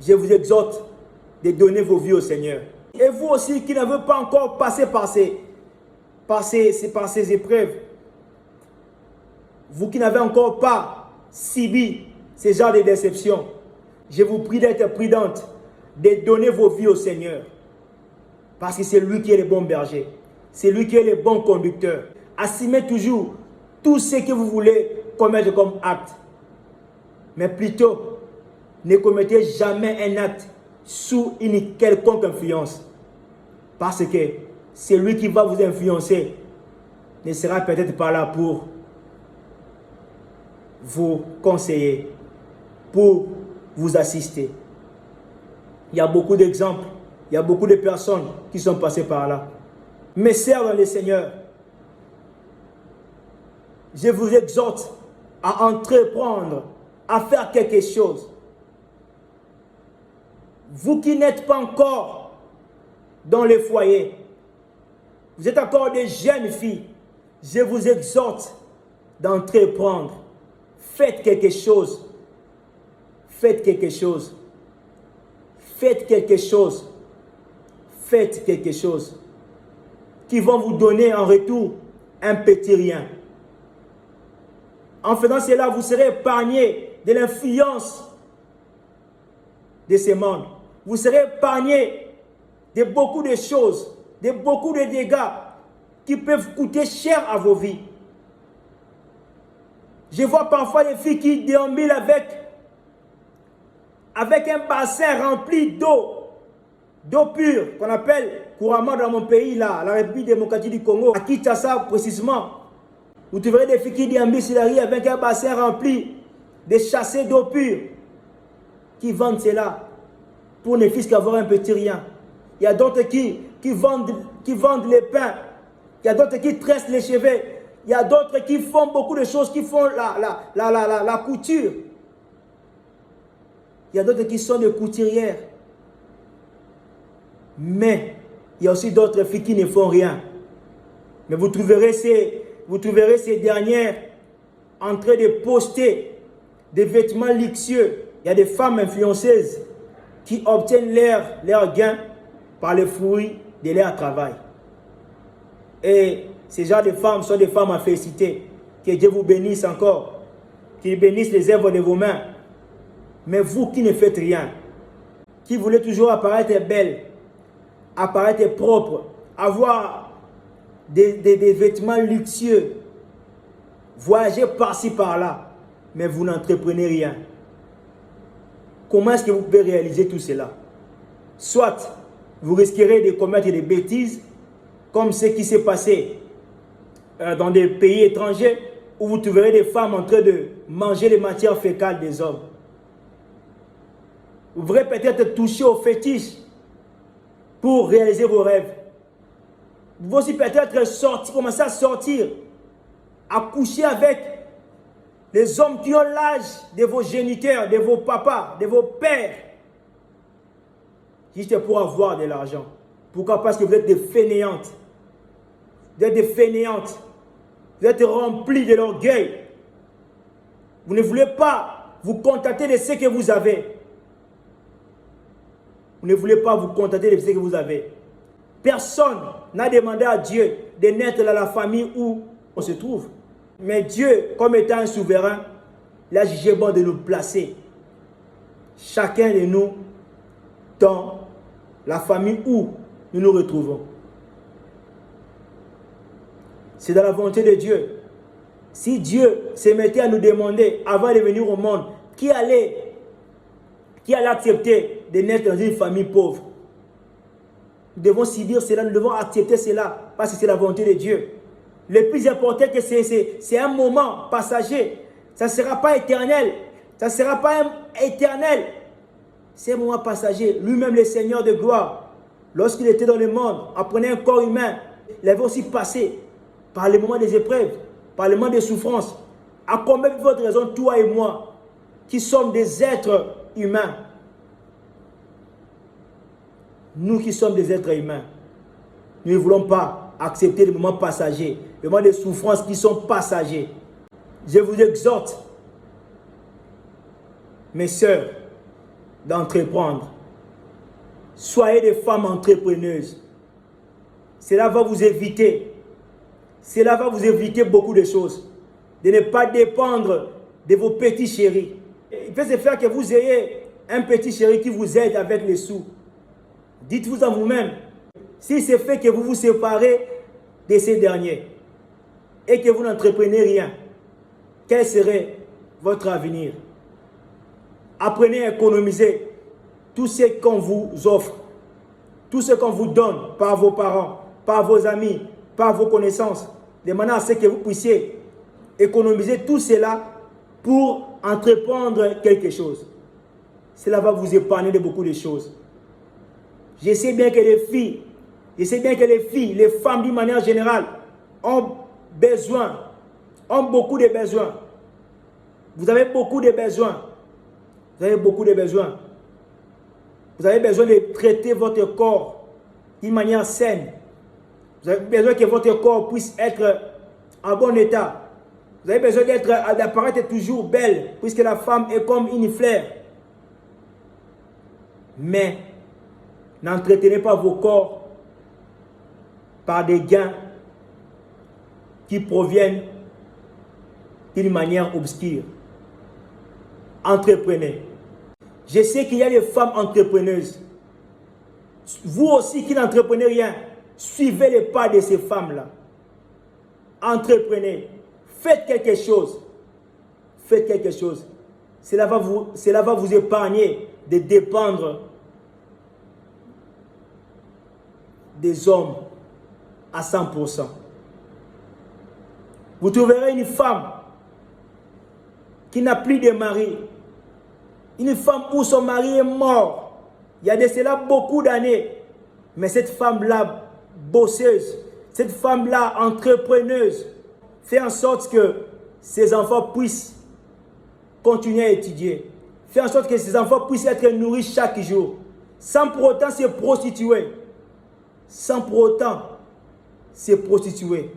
je vous exhorte de donner vos vies au Seigneur. Et vous aussi qui n'avez pas encore passé par ces épreuves, vous qui n'avez encore pas subi ce genre de déception, je vous prie d'être prudente, de donner vos vies au Seigneur. Parce que c'est lui qui est le bon berger. C'est lui qui est le bon conducteur. Assumez toujours tout ce que vous voulez commettre comme acte. Mais plutôt, ne commettez jamais un acte sous une quelconque influence. Parce que celui qui va vous influencer ne sera peut-être pas là pour vous conseiller, pour vous assister. Il y a beaucoup d'exemples, il y a beaucoup de personnes qui sont passées par là. Mes sœurs dans le Seigneur, je vous exhorte à entreprendre, à faire quelque chose. Vous qui n'êtes pas encore dans les foyers, vous êtes encore des jeunes filles, je vous exhorte d'entreprendre. Faites quelque chose. Faites quelque chose. Faites quelque chose. Faites quelque chose qui vont vous donner en retour un petit rien. En faisant cela, vous serez épargné de l'influence de ce monde. Vous serez épargné de beaucoup de choses, de beaucoup de dégâts qui peuvent coûter cher à vos vies. Je vois parfois des filles qui déambulent avec un bassin rempli d'eau pure, qu'on appelle couramment dans mon pays, là, la République démocratique du Congo, à Kinshasa précisément. Vous trouverez des filles qui déambulent sur la rue avec un bassin rempli de chassés d'eau pure, qui vendent cela pour ne fût-ce qu'avoir un petit rien. Il y a d'autres qui vendent les pains, il y a d'autres qui tressent les cheveux, il y a d'autres qui font beaucoup de choses, qui font la couture. Il y a d'autres qui sont des couturières. Mais il y a aussi d'autres filles qui ne font rien. Mais vous trouverez ces dernières en train de poster des vêtements luxueux. Il y a des femmes influenceuses qui obtiennent leur gain par le fruit de leur travail. Et ces genres de femmes sont des femmes à féliciter. Que Dieu vous bénisse encore. Qu'il bénisse les œuvres de vos mains. Mais vous qui ne faites rien, qui voulez toujours apparaître belle, apparaître propre, avoir des vêtements luxueux, voyager par-ci par-là, mais vous n'entreprenez rien. Comment est-ce que vous pouvez réaliser tout cela? Soit vous risquerez de commettre des bêtises, comme ce qui s'est passé dans des pays étrangers, où vous trouverez des femmes en train de manger les matières fécales des hommes. Vous pourrez peut-être toucher aux fétiches pour réaliser vos rêves. Vous pouvez aussi peut-être commencer à sortir, à coucher avec les hommes qui ont l'âge de vos géniteurs, de vos papas, de vos pères, juste pour avoir de l'argent. Pourquoi? Parce que vous êtes des fainéantes. Vous êtes des fainéantes. Vous êtes remplis de l'orgueil. Vous ne voulez pas vous contenter de ce que vous avez. Vous ne voulez pas vous contenter de ce que vous avez. Personne n'a demandé à Dieu de naître dans la famille où on se trouve. Mais Dieu, comme étant un souverain, il a jugé bon de nous placer, chacun de nous, dans la famille où nous nous retrouvons. C'est dans la volonté de Dieu. Si Dieu se mettait à nous demander, avant de venir au monde, qui allait accepter de naître dans une famille pauvre, nous devons subir cela, nous devons accepter cela, parce que c'est la volonté de Dieu. Le plus important, que c'est un moment passager. Ça ne sera pas éternel. Ça ne sera pas éternel. C'est un moment passager. Lui-même, le Seigneur de gloire, lorsqu'il était dans le monde, en prenant un corps humain, il avait aussi passé par les moments des épreuves, par les moments des souffrances. À combien de votre raison, toi et moi, qui sommes des êtres humains, nous qui sommes des êtres humains, nous ne voulons pas accepter les moments passagers, les moments de souffrance qui sont passagers. Je vous exhorte, mes sœurs, d'entreprendre. Soyez des femmes entrepreneuses. Cela va vous éviter beaucoup de choses. De ne pas dépendre de vos petits chéris. Il peut se faire que vous ayez un petit chéri qui vous aide avec les sous. Dites-vous en vous-même, si c'est fait que vous vous séparez de ces derniers et que vous n'entreprenez rien, quel serait votre avenir? Apprenez à économiser tout ce qu'on vous offre, tout ce qu'on vous donne par vos parents, par vos amis, par vos connaissances, de manière à ce que vous puissiez économiser tout cela pour entreprendre quelque chose. Cela va vous épargner de beaucoup de choses. Je sais bien que les filles, les femmes d'une manière générale, ont beaucoup de besoins. Vous avez beaucoup de besoins. Vous avez beaucoup de besoins. Vous avez besoin de traiter votre corps d'une manière saine. Vous avez besoin que votre corps puisse être en bon état. Vous avez besoin d'apparaître toujours belle, puisque la femme est comme une fleur. Mais n'entretenez pas vos corps par des gains qui proviennent d'une manière obscure. Entreprenez. Je sais qu'il y a des femmes entrepreneuses. Vous aussi qui n'entreprenez rien, suivez les pas de ces femmes-là. Entreprenez. Faites quelque chose. Faites quelque chose. Cela va vous épargner de dépendre des hommes à 100%. Vous trouverez une femme qui n'a plus de mari. Une femme où son mari est mort. Il y a de cela beaucoup d'années. Mais cette femme-là, bosseuse, cette femme-là, entrepreneuse, fait en sorte que ses enfants puissent continuer à étudier. Fait en sorte que ses enfants puissent être nourris chaque jour. Sans pour autant se prostituer. Sans pour autant se prostituer.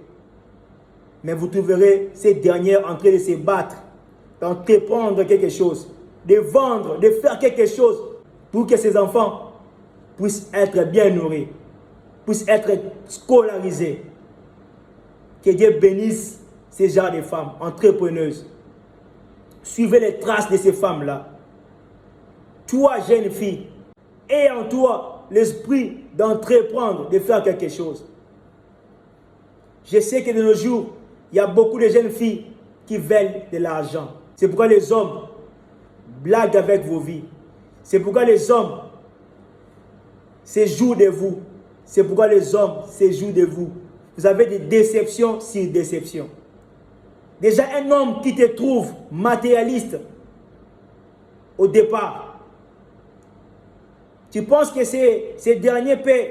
Mais vous trouverez ces dernières en train de se battre, d'entreprendre quelque chose, de vendre, de faire quelque chose pour que ces enfants puissent être bien nourris, puissent être scolarisés. Que Dieu bénisse ces genres de femmes entrepreneuses. Suivez les traces de ces femmes-là. Toi, jeune fille, aie en toi l'esprit d'entreprendre, de faire quelque chose. Je sais que de nos jours, il y a beaucoup de jeunes filles qui veulent de l'argent. C'est pourquoi les hommes blaguent avec vos vies. C'est pourquoi les hommes se jouent de vous. C'est pourquoi les hommes se jouent de vous. Vous avez des déceptions sur déceptions. Déjà, un homme qui te trouve matérialiste au départ, tu penses que ces derniers peuvent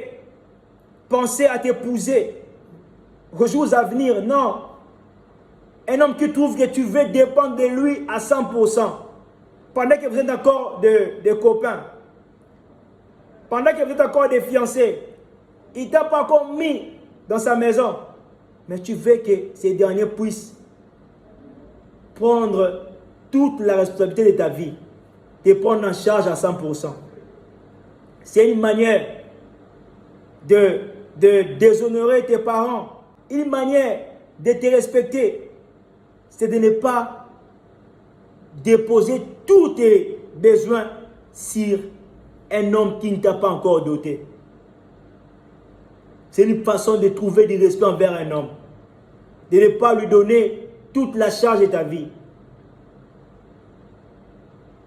penser à t'épouser aux jours à venir? Non. Un homme qui trouve que tu veux dépendre de lui à 100%, pendant que vous êtes encore des copains, pendant que vous êtes encore des fiancés, il ne t'a pas encore mis dans sa maison, mais tu veux que ces derniers puissent prendre toute la responsabilité de ta vie, te prendre en charge à 100%. C'est une manière de déshonorer tes parents. Une manière de te respecter. C'est de ne pas déposer tous tes besoins sur un homme qui ne t'a pas encore doté. C'est une façon de trouver du respect envers un homme. De ne pas lui donner toute la charge de ta vie.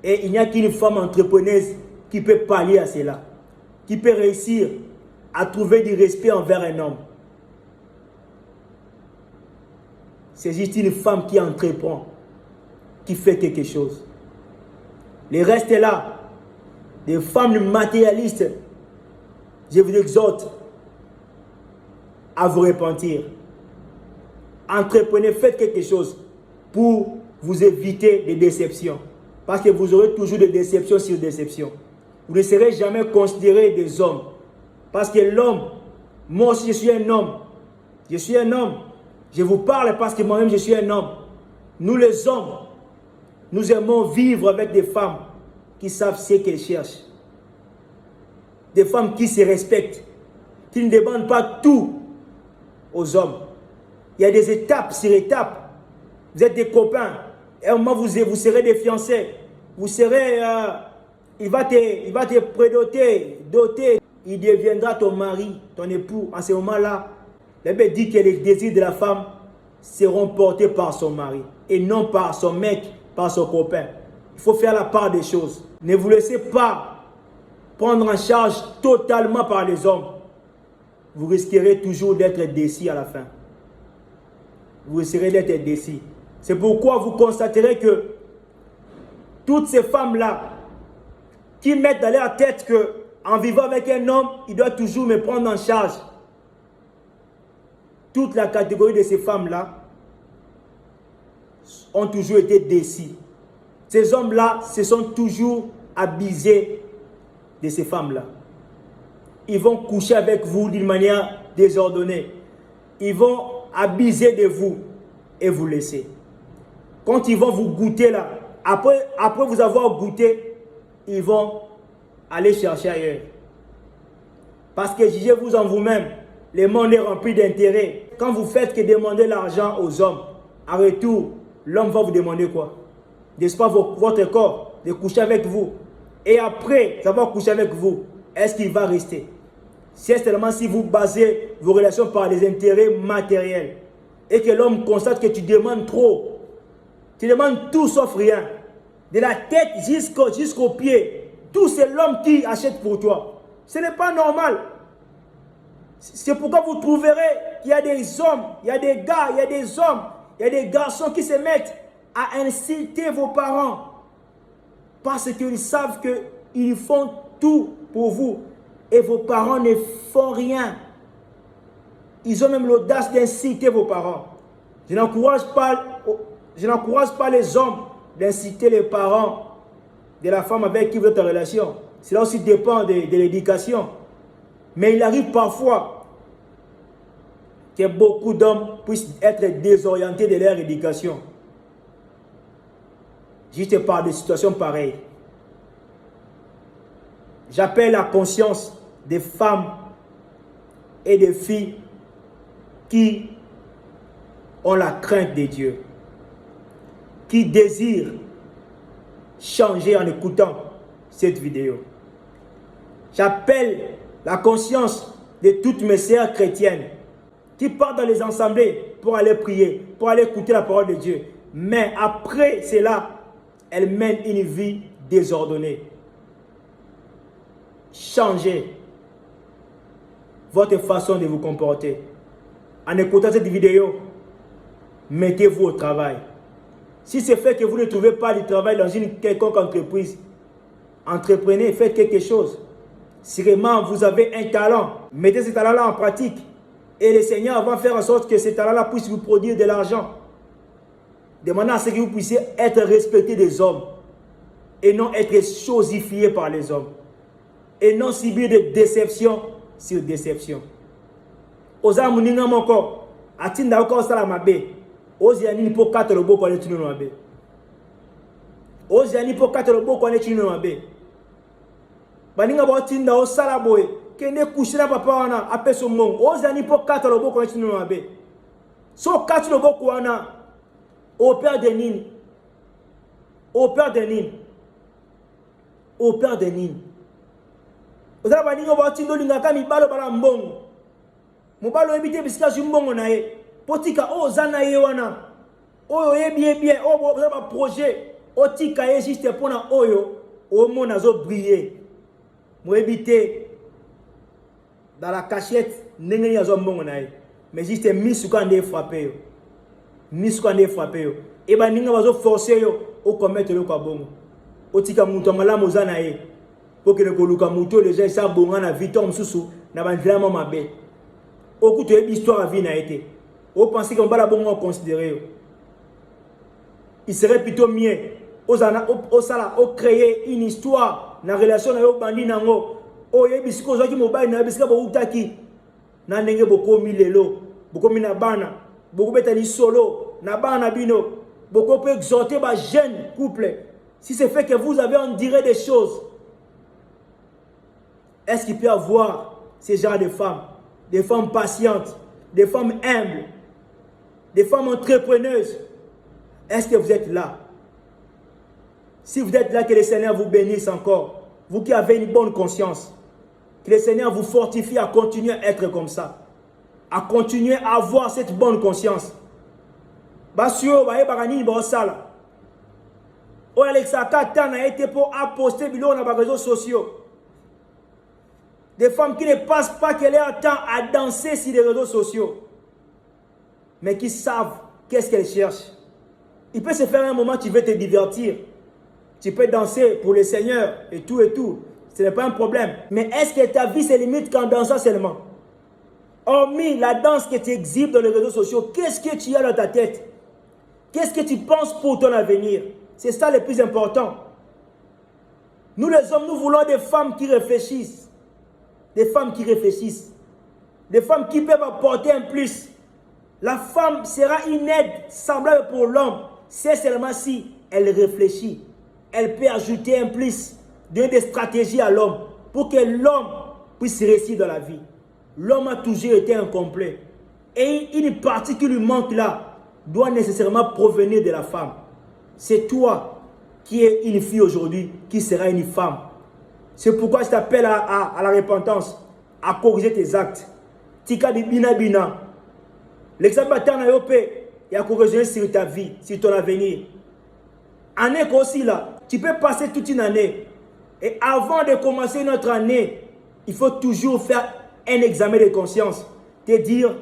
Et il n'y a qu'une femme entrepreneuse qui peut pallier à cela. Qui peut réussir à trouver du respect envers un homme. C'est juste une femme qui entreprend, qui fait quelque chose. Le reste est là. Des femmes matérialistes, je vous exhorte à vous repentir. Entreprenez, faites quelque chose pour vous éviter des déceptions. Parce que vous aurez toujours des déceptions sur déceptions. Vous ne serez jamais considérés des hommes. Parce que l'homme, moi aussi je suis un homme. Je suis un homme. Je vous parle parce que moi-même je suis un homme. Nous les hommes, nous aimons vivre avec des femmes qui savent ce qu'elles cherchent. Des femmes qui se respectent, qui ne demandent pas tout aux hommes. Il y a des étapes sur étapes. Vous êtes des copains. Et à un moment, vous serez des fiancés. Vous serez... il va te prédoter, doter. Il deviendra ton mari, ton époux. En ce moment-là, la Bible dit que les désirs de la femme seront portés par son mari. Et non par son mec, par son copain. Il faut faire la part des choses. Ne vous laissez pas prendre en charge totalement par les hommes. Vous risquerez toujours d'être déçus à la fin. Vous risquerez d'être déçus. C'est pourquoi vous constaterez que toutes ces femmes-là qui mettent dans leur tête qu'en vivant avec un homme, il doit toujours me prendre en charge. Toute la catégorie de ces femmes-là ont toujours été déçus. Ces hommes-là se sont toujours abusés de ces femmes-là. Ils vont coucher avec vous d'une manière désordonnée. Ils vont abuser de vous et vous laisser. Quand ils vont vous goûter là, après vous avoir goûté, ils vont aller chercher ailleurs. Parce que jugez-vous en vous-même, le monde est rempli d'intérêts. Quand vous faites que demander l'argent aux hommes, en retour, l'homme va vous demander quoi? N'est-ce pas votre corps, de coucher avec vous. Et après, ça va coucher avec vous. Est-ce qu'il va rester? C'est seulement si vous basez vos relations par les intérêts matériels. Et que l'homme constate que tu demandes trop. Tu demandes tout sauf rien. De la tête jusqu'aux pieds. Tout c'est l'homme qui achète pour toi. Ce n'est pas normal. C'est pourquoi vous trouverez qu'il y a des hommes, il y a des gars, il y a des hommes, il y a des garçons qui se mettent à insulter vos parents. Parce qu'ils savent qu'ils font tout pour vous. Et vos parents ne font rien. Ils ont même l'audace d'insulter vos parents. Je n'encourage pas les hommes d'insulter les parents de la femme avec qui vous êtes en relation. Cela aussi dépend de l'éducation. Mais il arrive parfois que beaucoup d'hommes puissent être désorientés de leur éducation. Juste par des situations pareilles. J'appelle la conscience des femmes et des filles qui ont la crainte de Dieu, qui désirent changer en écoutant cette vidéo. J'appelle la conscience de toutes mes sœurs chrétiennes qui partent dans les assemblées pour aller prier, pour aller écouter la parole de Dieu. Mais après cela, elles mènent une vie désordonnée. Changez votre façon de vous comporter. En écoutant cette vidéo, mettez-vous au travail. Si c'est fait que vous ne trouvez pas du travail dans une quelconque entreprise, entreprenez, faites quelque chose. Si vraiment vous avez un talent, mettez ce talent-là en pratique. Et le Seigneur va faire en sorte que ce talent-là puisse vous produire de l'argent. Demandez à ce que vous puissiez être respecté des hommes. Et non être chosifié par les hommes. Et non subir de déception sur déception. Oza muninga moko atinda encore sala mabe. Oziani po katolo boko ne tunu mabe. Oziani po katolo boko ne tunu mabe. baninga botinda o sala boy kende kushina papa wana apeso mongo ozani po kata loboko na chino mabe so kati loboko wana au père de nini au père de nini au père de nini ozala baninga botinda lingaka mibalo bala mbongo mobalo ebite bisika zumbongo na ye potika ozana ye wana oyo ye bien o ba projet otika ye juste pona oyo o mona zo briller mo ebite dans la cachette ndenge ya zo mbongo na ye mais juste misuka nde frapper yo misuka nde frapper yo e ba ninga bazo forcer yo o commettre le kwa bongo otika mutu malamu ozana ye pokele koluka mutu les gens sa bonga na vitom susu na bandlama mabe okuto yebi histoire à vie na été o penser qu'on va la bongo considérer il serait plutôt mieux au sala au créer une histoire na relation na yo bandi nango o yebi siko zaki mobile na bisika bo utaki na ndenge bokomi lelo bokomi na bana bokobeta ni solo na bana bino boko peut exhorter ba jeune couple si c'est fait que vous avez on dirait des choses. Est-ce qu'il peut y avoir ce genre de femmes, des femmes patientes, des femmes humbles, des femmes entrepreneuses? Est-ce que vous êtes là? Si vous êtes là, que le Seigneur vous bénisse encore. Vous qui avez une bonne conscience. Que le Seigneur vous fortifie à continuer à être comme ça. À continuer à avoir cette bonne conscience. Basio, baye barani bosala. O Alexaka Tana été pour apposter bilon dans les réseaux sociaux. Des femmes qui ne passent pas qu'elle ait un temps à danser sur les réseaux sociaux. Mais qui savent qu'est-ce qu'elles cherchent. Il peut se faire un moment, tu veux te divertir. Tu peux danser pour le Seigneur et tout et tout. Ce n'est pas un problème. Mais est-ce que ta vie se limite qu'en dansant seulement? Hormis la danse que tu exhibes dans les réseaux sociaux, qu'est-ce que tu as dans ta tête? Qu'est-ce que tu penses pour ton avenir? C'est ça le plus important. Nous les hommes, nous voulons des femmes qui réfléchissent. Des femmes qui réfléchissent. Des femmes qui peuvent apporter un plus. La femme sera une aide semblable pour l'homme. C'est seulement si elle réfléchit. Elle peut ajouter un plus, donner des stratégies à l'homme pour que l'homme puisse réussir dans la vie. L'homme a toujours été incomplet. Et une partie qui lui manque là doit nécessairement provenir de la femme. C'est toi qui es une fille aujourd'hui qui sera une femme. C'est pourquoi je t'appelle à la repentance, à corriger tes actes. Tika di bina bina. L'exemple na yopé, il y a corriger sur ta vie, sur ton avenir. Année aussi là, tu peux passer toute une année. Et avant de commencer notre année, il faut toujours faire un examen de conscience. Te dire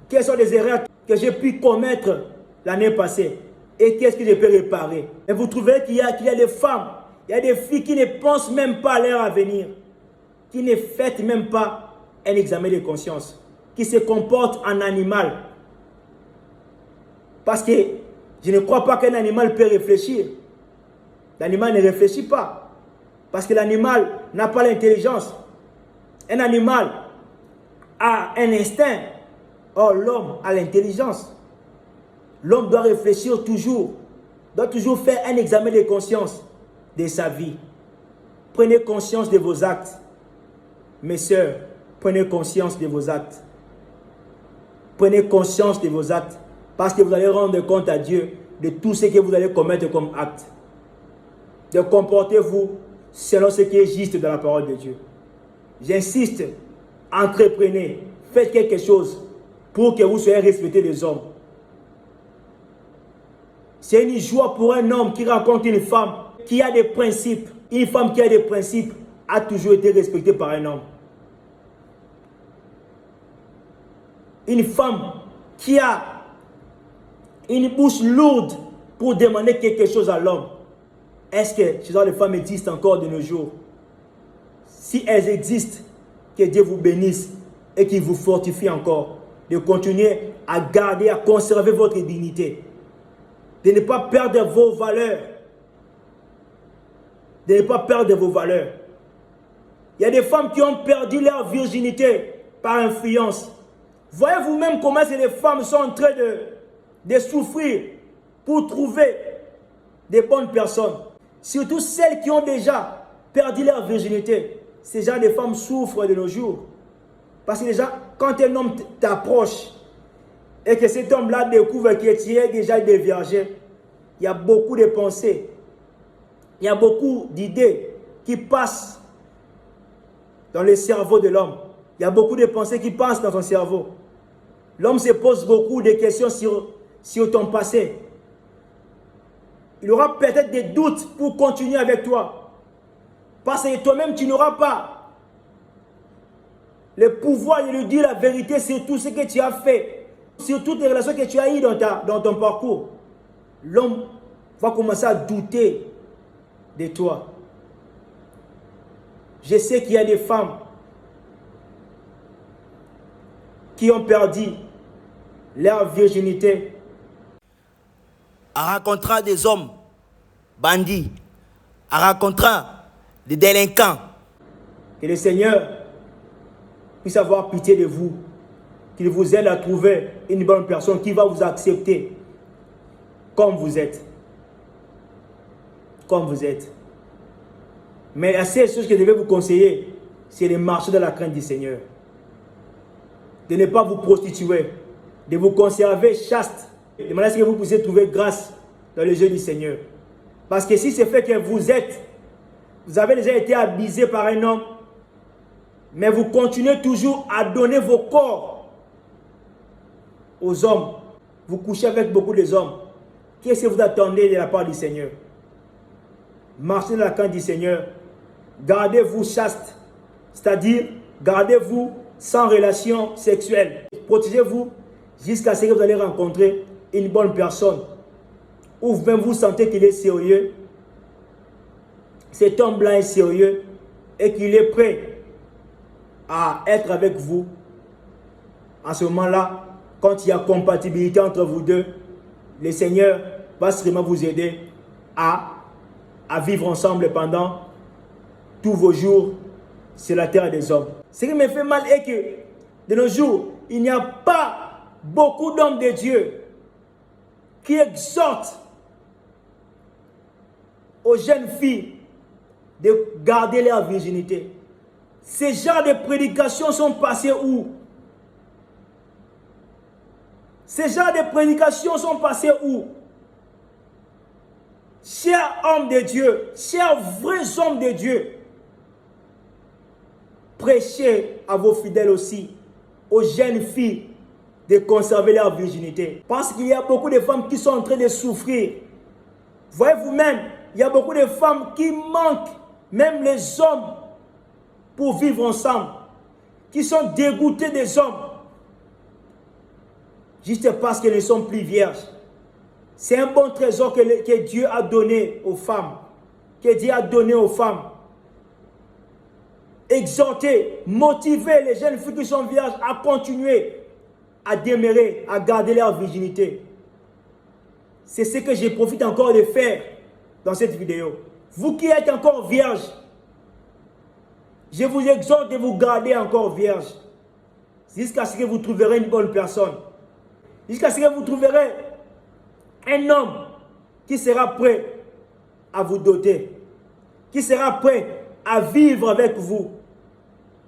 quelles sont les erreurs que j'ai pu commettre l'année passée. Et qu'est-ce que je peux réparer. Et vous trouverez qu'il y a des femmes, il y a des filles qui ne pensent même pas à leur avenir. Qui ne font même pas un examen de conscience. Qui se comportent en animal. Parce que je ne crois pas qu'un animal peut réfléchir. L'animal ne réfléchit pas. Parce que l'animal n'a pas l'intelligence. Un animal a un instinct. Or, l'homme a l'intelligence. L'homme doit réfléchir toujours. Doit toujours faire un examen de conscience de sa vie. Prenez conscience de vos actes. Mes sœurs, prenez conscience de vos actes. Prenez conscience de vos actes. Parce que vous allez rendre compte à Dieu de tout ce que vous allez commettre comme acte. De comportez-vous selon ce qui est juste dans la parole de Dieu. J'insiste, entreprenez, faites quelque chose pour que vous soyez respectés des hommes. C'est une joie pour un homme qui rencontre une femme qui a des principes. Une femme qui a des principes a toujours été respectée par un homme. Une femme qui a une bouche lourde pour demander quelque chose à l'homme. Est-ce que ce genre de femmes existent encore de nos jours? Si elles existent, que Dieu vous bénisse et qu'il vous fortifie encore de continuer à garder, à conserver votre dignité. De ne pas perdre vos valeurs. De ne pas perdre vos valeurs. Il y a des femmes qui ont perdu leur virginité par influence. Voyez vous-même comment les femmes sont en train de souffrir pour trouver des bonnes personnes. Surtout celles qui ont déjà perdu leur virginité. Ces gens de femmes souffrent de nos jours. Parce que déjà, quand un homme t'approche et que cet homme-là découvre que tu es déjà déviergé, il y a beaucoup de pensées, il y a beaucoup d'idées qui passent dans le cerveau de l'homme. Il y a beaucoup de pensées qui passent dans son cerveau. L'homme se pose beaucoup de questions sur ton passé. Il aura peut-être des doutes pour continuer avec toi. Parce que toi-même, tu n'auras pas le pouvoir de lui dire la vérité sur tout ce que tu as fait, sur toutes les relations que tu as eues dans ton parcours. L'homme va commencer à douter de toi. Je sais qu'il y a des femmes qui ont perdu leur virginité en rencontrant des hommes bandits, en rencontrant des délinquants. Que le Seigneur puisse avoir pitié de vous, qu'il vous aide à trouver une bonne personne qui va vous accepter comme vous êtes. Comme vous êtes. Mais la seule chose que je vais vous conseiller, c'est de marcher dans la crainte du Seigneur. De ne pas vous prostituer, de vous conserver chaste, de manière à ce que vous puissiez trouver grâce dans les yeux du Seigneur. Parce que si c'est fait que vous avez déjà été abusé par un homme, mais vous continuez toujours à donner vos corps aux hommes, vous couchez avec beaucoup des hommes, qu'est-ce que vous attendez de la part du Seigneur? Marchez dans la crainte du Seigneur, gardez-vous chaste, c'est-à-dire gardez-vous sans relation sexuelle. Protégez-vous jusqu'à ce que vous allez rencontrer une bonne personne, ou même vous sentez qu'il est sérieux, cet homme-là est sérieux et qu'il est prêt à être avec vous. En ce moment-là, quand il y a compatibilité entre vous deux, le Seigneur va vraiment vous aider à vivre ensemble pendant tous vos jours sur la terre des hommes. Ce qui me fait mal est que de nos jours, il n'y a pas beaucoup d'hommes de Dieu qui exhortent aux jeunes filles de garder leur virginité. Ces genres de prédications sont passées où? Ces genres de prédications sont passées où? Chers hommes de Dieu, chers vrais hommes de Dieu, prêchez à vos fidèles aussi, aux jeunes filles, de conserver leur virginité. Parce qu'il y a beaucoup de femmes qui sont en train de souffrir. Voyez vous-même, il y a beaucoup de femmes qui manquent, même les hommes, pour vivre ensemble, qui sont dégoûtées des hommes, juste parce qu'elles ne sont plus vierges. C'est un bon trésor que Dieu a donné aux femmes, que Dieu a donné aux femmes. Exhorter, motiver les jeunes filles qui sont vierges à continuer à demeurer, à garder leur virginité. C'est ce que je profite encore de faire dans cette vidéo. Vous qui êtes encore vierge, je vous exhorte de vous garder encore vierge jusqu'à ce que vous trouverez une bonne personne. Jusqu'à ce que vous trouverez un homme qui sera prêt à vous doter, qui sera prêt à vivre avec vous,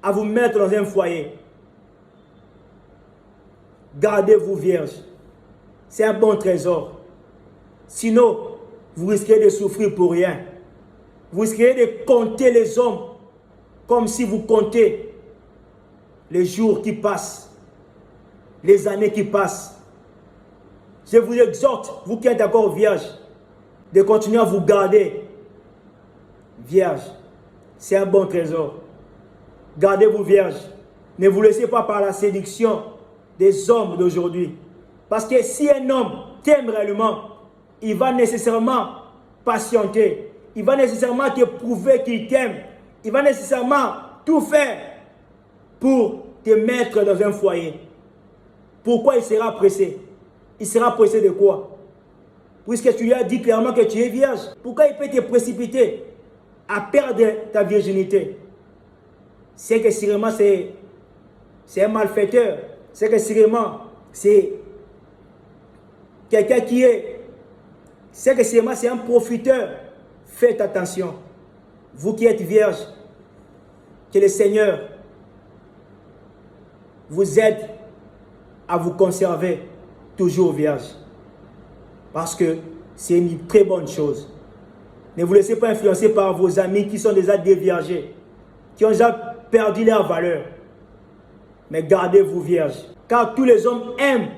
à vous mettre dans un foyer. Gardez-vous vierge. C'est un bon trésor. Sinon, vous risquez de souffrir pour rien. Vous risquez de compter les hommes comme si vous comptez les jours qui passent, les années qui passent. Je vous exhorte, vous qui êtes encore vierge, de continuer à vous garder vierge. C'est un bon trésor. Gardez-vous vierge. Ne vous laissez pas par la séduction des hommes d'aujourd'hui. Parce que si un homme t'aime réellement, il va nécessairement patienter. Il va nécessairement te prouver qu'il t'aime. Il va nécessairement tout faire pour te mettre dans un foyer. Pourquoi il sera pressé? Il sera pressé de quoi? Puisque tu lui as dit clairement que tu es vierge. Pourquoi il peut te précipiter à perdre ta virginité? C'est que sûrement c'est un malfaiteur. C'est que sûrement c'est quelqu'un qui est... C'est que sûrement c'est un profiteur. Faites attention. Vous qui êtes vierge, que le Seigneur vous aide à vous conserver toujours vierge. Parce que c'est une très bonne chose. Ne vous laissez pas influencer par vos amis qui sont déjà déviergés, qui ont déjà perdu leur valeur. Mais gardez-vous vierge. Car tous les hommes aiment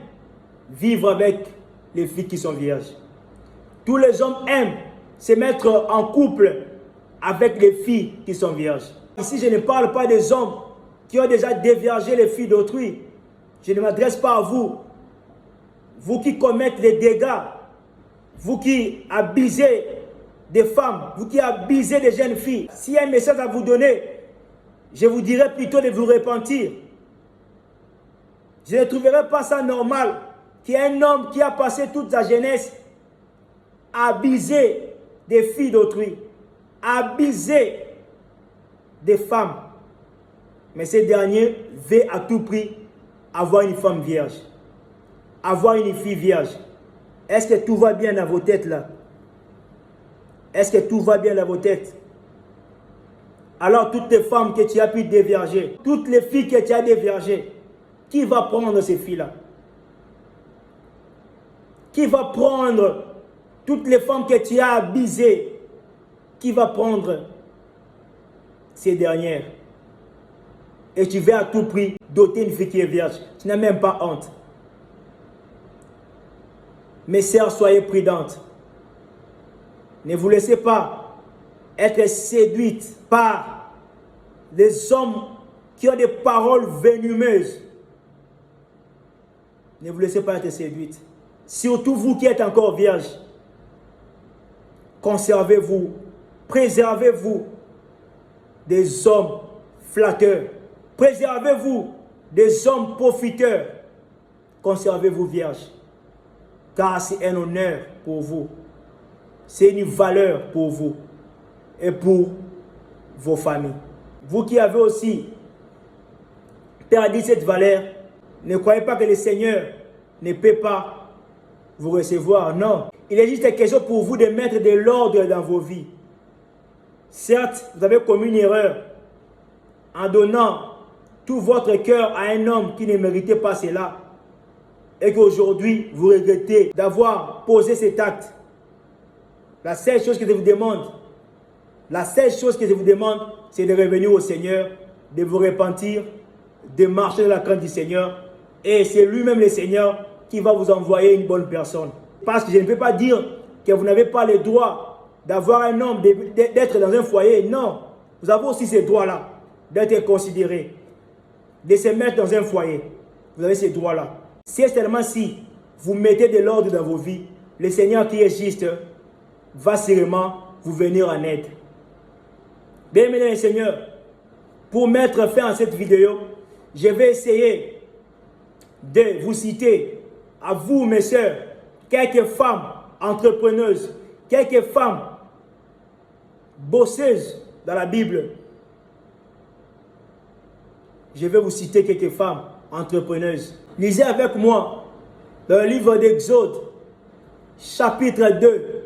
vivre avec les filles qui sont vierges. Tous les hommes aiment se mettre en couple avec les filles qui sont vierges. Ici, je ne parle pas des hommes qui ont déjà déviergé les filles d'autrui. Je ne m'adresse pas à vous. Vous qui commettez des dégâts, vous qui abusez des femmes, vous qui abusez des jeunes filles. S'il y a un message à vous donner, je vous dirais plutôt de vous repentir. Je ne trouverais pas ça normal qu'il y ait un homme qui a passé toute sa jeunesse à abuser des filles d'autrui, à abuser des femmes. Mais ces derniers veulent à tout prix avoir une femme vierge, avoir une fille vierge. Est-ce que tout va bien dans vos têtes là? Est-ce que tout va bien dans vos têtes? Alors toutes les femmes que tu as pu dévierger, toutes les filles que tu as déviergées, qui va prendre ces filles-là? Qui va prendre toutes les femmes que tu as abusées? Qui va prendre ces dernières? Et tu veux à tout prix doter une fille qui est vierge. Tu n'as même pas honte. Mes sœurs, soyez prudentes. Ne vous laissez pas être séduites par des hommes qui ont des paroles venimeuses. Ne vous laissez pas être séduite. Surtout vous qui êtes encore vierge. Conservez-vous, préservez-vous des hommes flatteurs. Préservez-vous des hommes profiteurs. Conservez-vous vierge. Car c'est un honneur pour vous. C'est une valeur pour vous et pour vos familles. Vous qui avez aussi perdu cette valeur, ne croyez pas que le Seigneur ne peut pas vous recevoir. Non, il existe quelque chose pour vous de mettre de l'ordre dans vos vies. Certes, vous avez commis une erreur en donnant tout votre cœur à un homme qui ne méritait pas cela. Et qu'aujourd'hui, vous regrettez d'avoir posé cet acte. La seule chose que je vous demande, c'est de revenir au Seigneur, de vous repentir, de marcher dans la crainte du Seigneur. Et c'est lui-même le Seigneur qui va vous envoyer une bonne personne. Parce que je ne peux pas dire que vous n'avez pas le droit d'avoir un homme, d'être dans un foyer. Non, vous avez aussi ces droits-là, d'être considéré, de se mettre dans un foyer. Vous avez ces droits-là. C'est seulement si vous mettez de l'ordre dans vos vies, le Seigneur qui est juste va sûrement vous venir en aide. Bien-aimés le Seigneur, pour mettre fin à cette vidéo, je vais essayer de vous citer à vous, mes sœurs, quelques femmes entrepreneuses, quelques femmes bosseuses dans la Bible. Je vais vous citer quelques femmes entrepreneuses. Lisez avec moi dans le livre d'Exode, chapitre 2,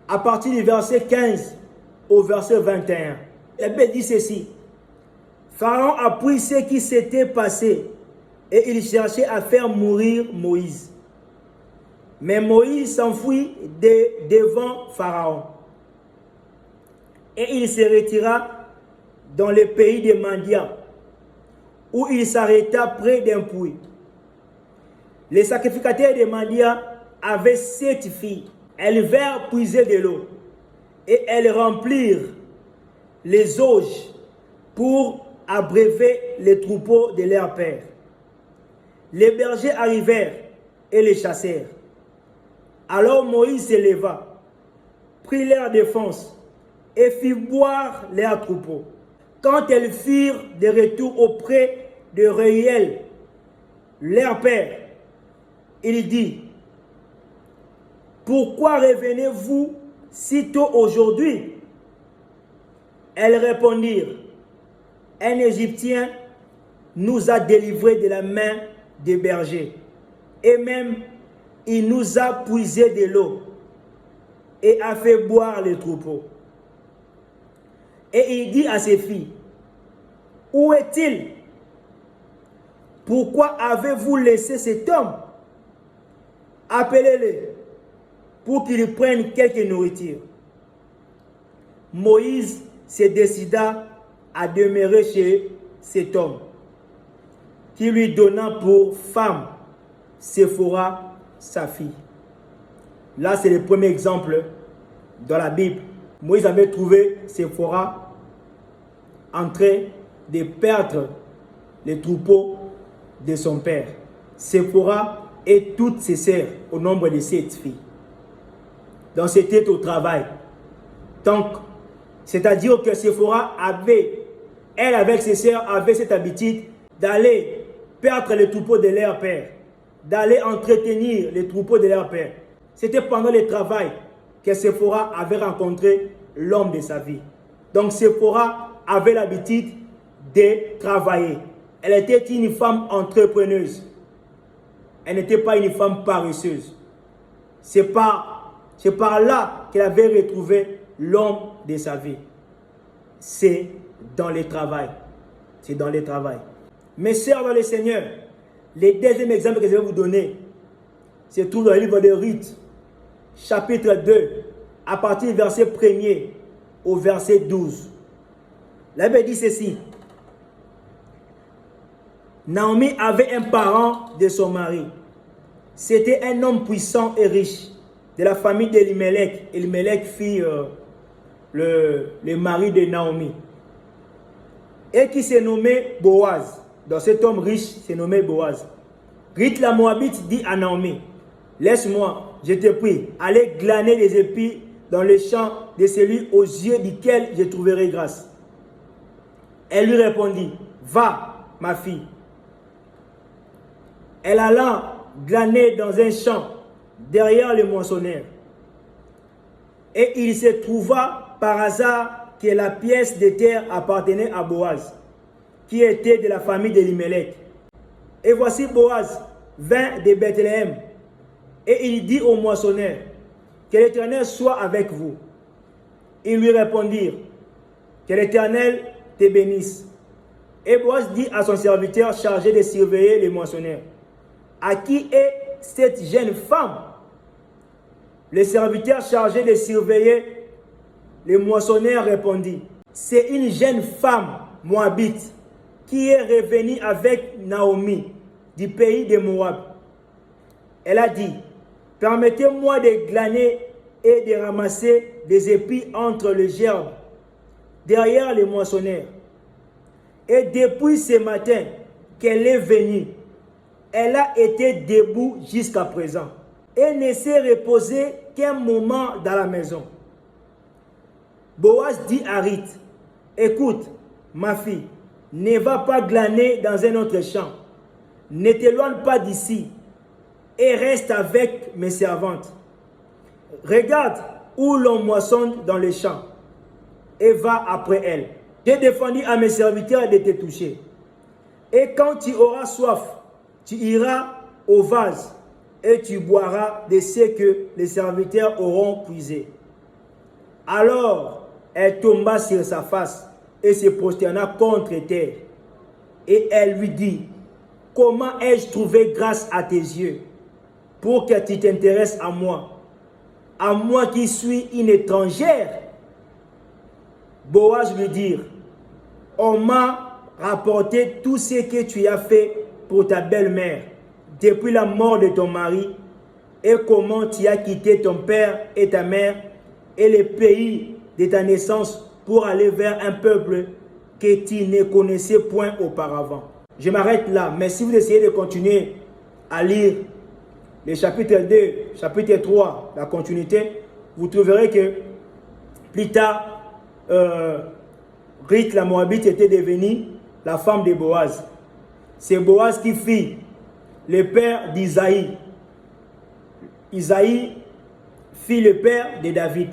à partir du verset 15 au verset 21. La Bible dit ceci. Pharaon apprit ce qui s'était passé et il cherchait à faire mourir Moïse. Mais Moïse s'enfuit devant Pharaon. Et il se retira dans le pays de Mandia, où il s'arrêta près d'un puits. Les sacrificateurs de Mandia avaient 7 filles. Elles vinrent puiser de l'eau et elles remplirent les auges pour abreuver les troupeaux de leur père. Les bergers arrivèrent et les chassèrent. Alors Moïse se leva, prit leur défense et fit boire leurs troupeaux. Quand elles firent de retour auprès de Réuel, leur père, il dit: pourquoi revenez-vous si tôt aujourd'hui? Elles répondirent: un Égyptien nous a délivrés de la main des bergers, et même il nous a puisé de l'eau et a fait boire les troupeaux. Et il dit à ses filles, où est-il? Pourquoi avez-vous laissé cet homme? Appelez-le pour qu'il prenne quelque nourriture. Moïse se décida à demeurer chez cet homme, qui lui donna pour femme Séphora, sa fille. Là, c'est le premier exemple dans la Bible. Moïse avait trouvé Séphora en train de perdre les troupeaux de son père. Séphora et toutes ses sœurs, au nombre de 7 filles. Donc c'était au travail. Donc, c'est-à-dire que Séphora avait, elle avec ses sœurs, avait cette habitude d'aller perdre les troupeaux de leur père, d'aller entretenir les troupeaux de leur père. C'était pendant le travail que Séphora avait rencontré l'homme de sa vie. Donc Séphora avait l'habitude de travailler. Elle était une femme entrepreneuse. Elle n'était pas une femme paresseuse. C'est par là qu'elle avait retrouvé l'homme de sa vie. C'est dans le travail. C'est dans le travail. Mes sœurs dans le Seigneur, le deuxième exemple que je vais vous donner se trouve dans le livre de Ruth, chapitre 2, à partir du verset 1er au verset 12. La Bible dit ceci. Naomi avait un parent de son mari. C'était un homme puissant et riche de la famille d'Elimelech. Elimelech fit le mari de Naomi. Et qui s'est nommé Boaz. Donc cet homme riche s'est nommé Boaz. Ruth la Moabite dit à Naomi, laisse-moi, je te prie, aller glaner les épis dans le champ de celui aux yeux duquel je trouverai grâce. Elle lui répondit, va, ma fille. Elle alla glaner dans un champ derrière le moissonneur. Et il se trouva par hasard que la pièce de terre appartenait à Boaz, qui était de la famille d'Elimelech. Et voici Boaz vint de Bethléem, et il dit au moissonneur, que l'Éternel soit avec vous. Ils lui répondirent, que l'Éternel te bénisse. Et Boaz dit à son serviteur chargé de surveiller les moissonneurs, à qui est cette jeune femme? Le serviteur chargé de surveiller les moissonneurs répondit, c'est une jeune femme moabite qui est revenue avec Naomi du pays de Moab. Elle a dit, permettez-moi de glaner et de ramasser des épis entre les gerbes, derrière les moissonneurs. Et depuis ce matin qu'elle est venue, elle a été debout jusqu'à présent et ne s'est reposée qu'un moment dans la maison. Boaz dit à Ruth, écoute, ma fille, ne va pas glaner dans un autre champ. Ne t'éloigne pas d'ici et reste avec mes servantes. Regarde où l'on moissonne dans les champs et va après elle. J'ai défendu à mes serviteurs de te toucher. Et quand tu auras soif, tu iras au vase et tu boiras de ce que les serviteurs auront puisé. Alors, elle tomba sur sa face et se prosterna contre terre. Et elle lui dit, comment ai-je trouvé grâce à tes yeux pour que tu t'intéresses à moi qui suis une étrangère? Boaz lui dit, on m'a rapporté tout ce que tu as fait pour ta belle-mère depuis la mort de ton mari et comment tu as quitté ton père et ta mère et le pays de ta naissance pour aller vers un peuple que tu ne connaissais point auparavant. Je m'arrête là, mais si vous essayez de continuer à lire le chapitre 2, chapitre 3, la continuité, vous trouverez que plus tard, Ruth la Moabite était devenue la femme de Boaz. C'est Boaz qui fit le père d'Isaïe. Isaïe fit le père de David.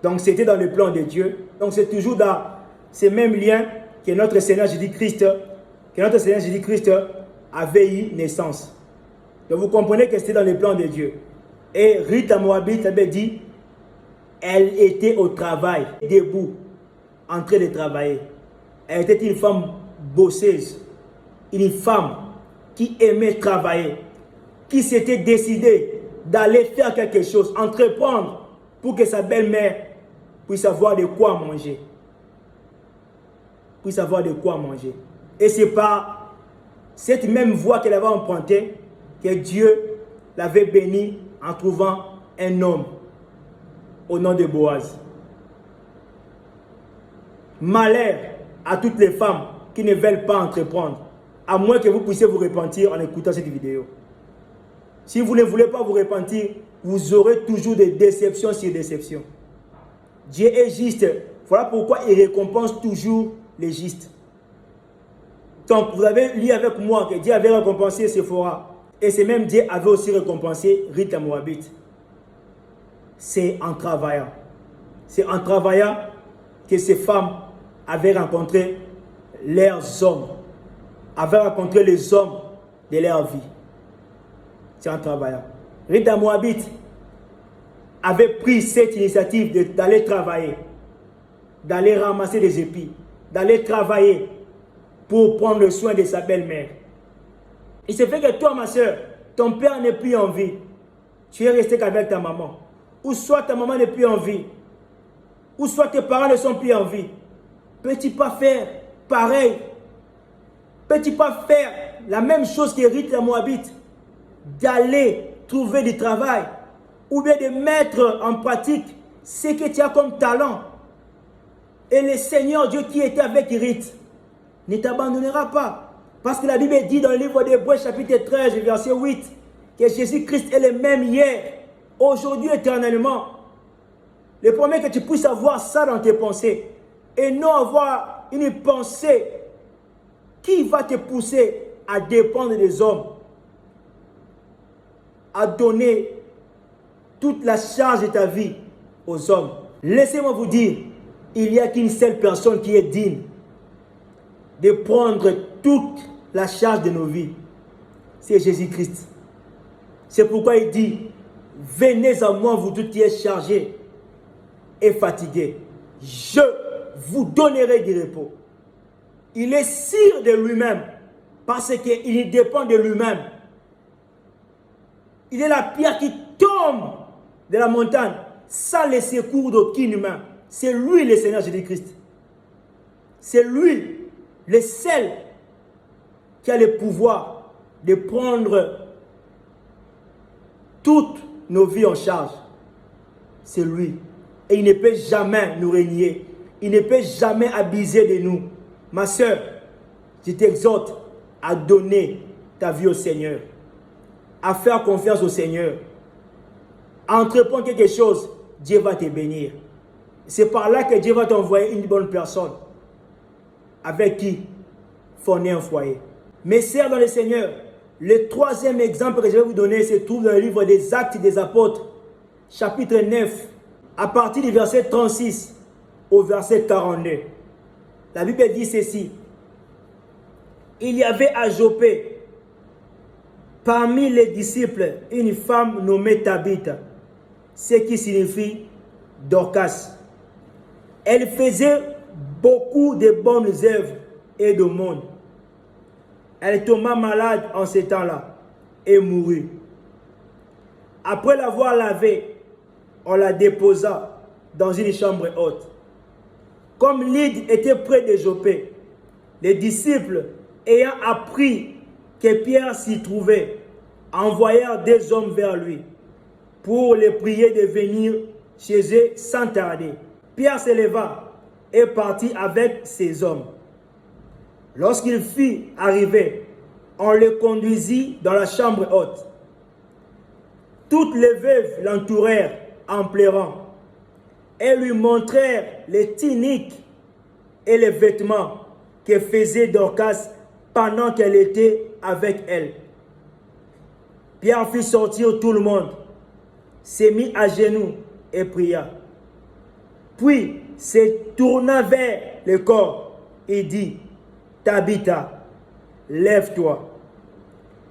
Donc c'était dans le plan de Dieu. Donc c'est toujours dans ces mêmes liens que notre Seigneur Jésus-Christ avait eu naissance. Donc vous comprenez que c'était dans le plan de Dieu. Et Ruth la Moabite avait dit, elle était au travail, debout. en train de travailler. Elle était une femme bosseuse, une femme qui aimait travailler, qui s'était décidée d'aller faire quelque chose, entreprendre pour que sa belle-mère puisse avoir de quoi manger. Puisse avoir de quoi manger. Et c'est par cette même voie qu'elle avait empruntée que Dieu l'avait bénie en trouvant un homme au nom de Boaz. Malheur à toutes les femmes qui ne veulent pas entreprendre, à moins que vous puissiez vous repentir en écoutant cette vidéo. Si vous ne voulez pas vous repentir, vous aurez toujours des déceptions sur déceptions. Dieu est juste. Voilà pourquoi il récompense toujours les justes. Donc, vous avez lu avec moi que Dieu avait récompensé Séphora. Et c'est même Dieu avait aussi récompensé Ruth la Moabite. C'est en travaillant. C'est en travaillant que ces femmes avaient rencontré leurs hommes. Avaient rencontré les hommes de leur vie. C'est en travaillant. Ruth la Moabite avait pris cette initiative d'aller travailler, d'aller ramasser des épis, d'aller travailler pour prendre soin de sa belle-mère. Il se fait que toi, ma soeur, ton père n'est plus en vie. Tu es resté qu'avec ta maman. Ou soit ta maman n'est plus en vie. Ou soit tes parents ne sont plus en vie. Peux-tu pas faire pareil? Peux-tu pas faire la même chose que Ruth la Moabite? D'aller trouver du travail ou bien de mettre en pratique ce que tu as comme talent. Et le Seigneur Dieu qui était avec Ruth ne t'abandonnera pas. Parce que la Bible dit dans le livre d'Hébreux chapitre 13 verset 8 que Jésus-Christ est le même hier, aujourd'hui, éternellement. Le premier que tu puisses avoir ça dans tes pensées et non avoir une pensée qui va te pousser à dépendre des hommes, à donner toute la charge de ta vie aux hommes. Laissez-moi vous dire, il n'y a qu'une seule personne qui est digne de prendre toute la charge de nos vies. C'est Jésus-Christ. C'est pourquoi il dit, venez à moi, vous tous qui êtes chargés et fatigués. Je vous donnerai du repos. Il est sûr de lui-même parce qu'il dépend de lui-même. Il est la pierre qui tombe de la montagne sans le secours d'aucun humain. C'est lui le Seigneur Jésus-Christ. C'est lui le seul qui a le pouvoir de prendre toutes nos vies en charge. C'est lui. Et il ne peut jamais nous régner. Il ne peut jamais abuser de nous. Ma soeur, je t'exhorte à donner ta vie au Seigneur. À faire confiance au Seigneur. À entreprendre quelque chose, Dieu va te bénir. C'est par là que Dieu va t'envoyer une bonne personne avec qui fonder un foyer. Mes sœurs dans le Seigneur, le troisième exemple que je vais vous donner se trouve dans le livre des Actes des Apôtres, chapitre 9, à partir du verset 36 au verset 42. La Bible dit ceci. Il y avait à Joppé, parmi les disciples, une femme nommée Tabitha, ce qui signifie Dorcas. Elle faisait beaucoup de bonnes œuvres et de monde. Elle tomba malade en ce temps-là et mourut. Après l'avoir lavée, on la déposa dans une chambre haute. Comme Lyde était près de Joppé, les disciples, ayant appris que Pierre s'y trouvait, envoyèrent des hommes vers lui pour les prier de venir chez eux sans tarder. Pierre se leva et partit avec ses hommes. Lorsqu'il fut arrivé, on le conduisit dans la chambre haute. Toutes les veuves l'entourèrent en pleurant et lui montrèrent les tuniques et les vêtements que faisait Dorcas pendant qu'elle était avec elle. Pierre fit sortir tout le monde, s'est mis à genoux et pria. Puis se tourna vers le corps et dit, Tabitha, lève-toi.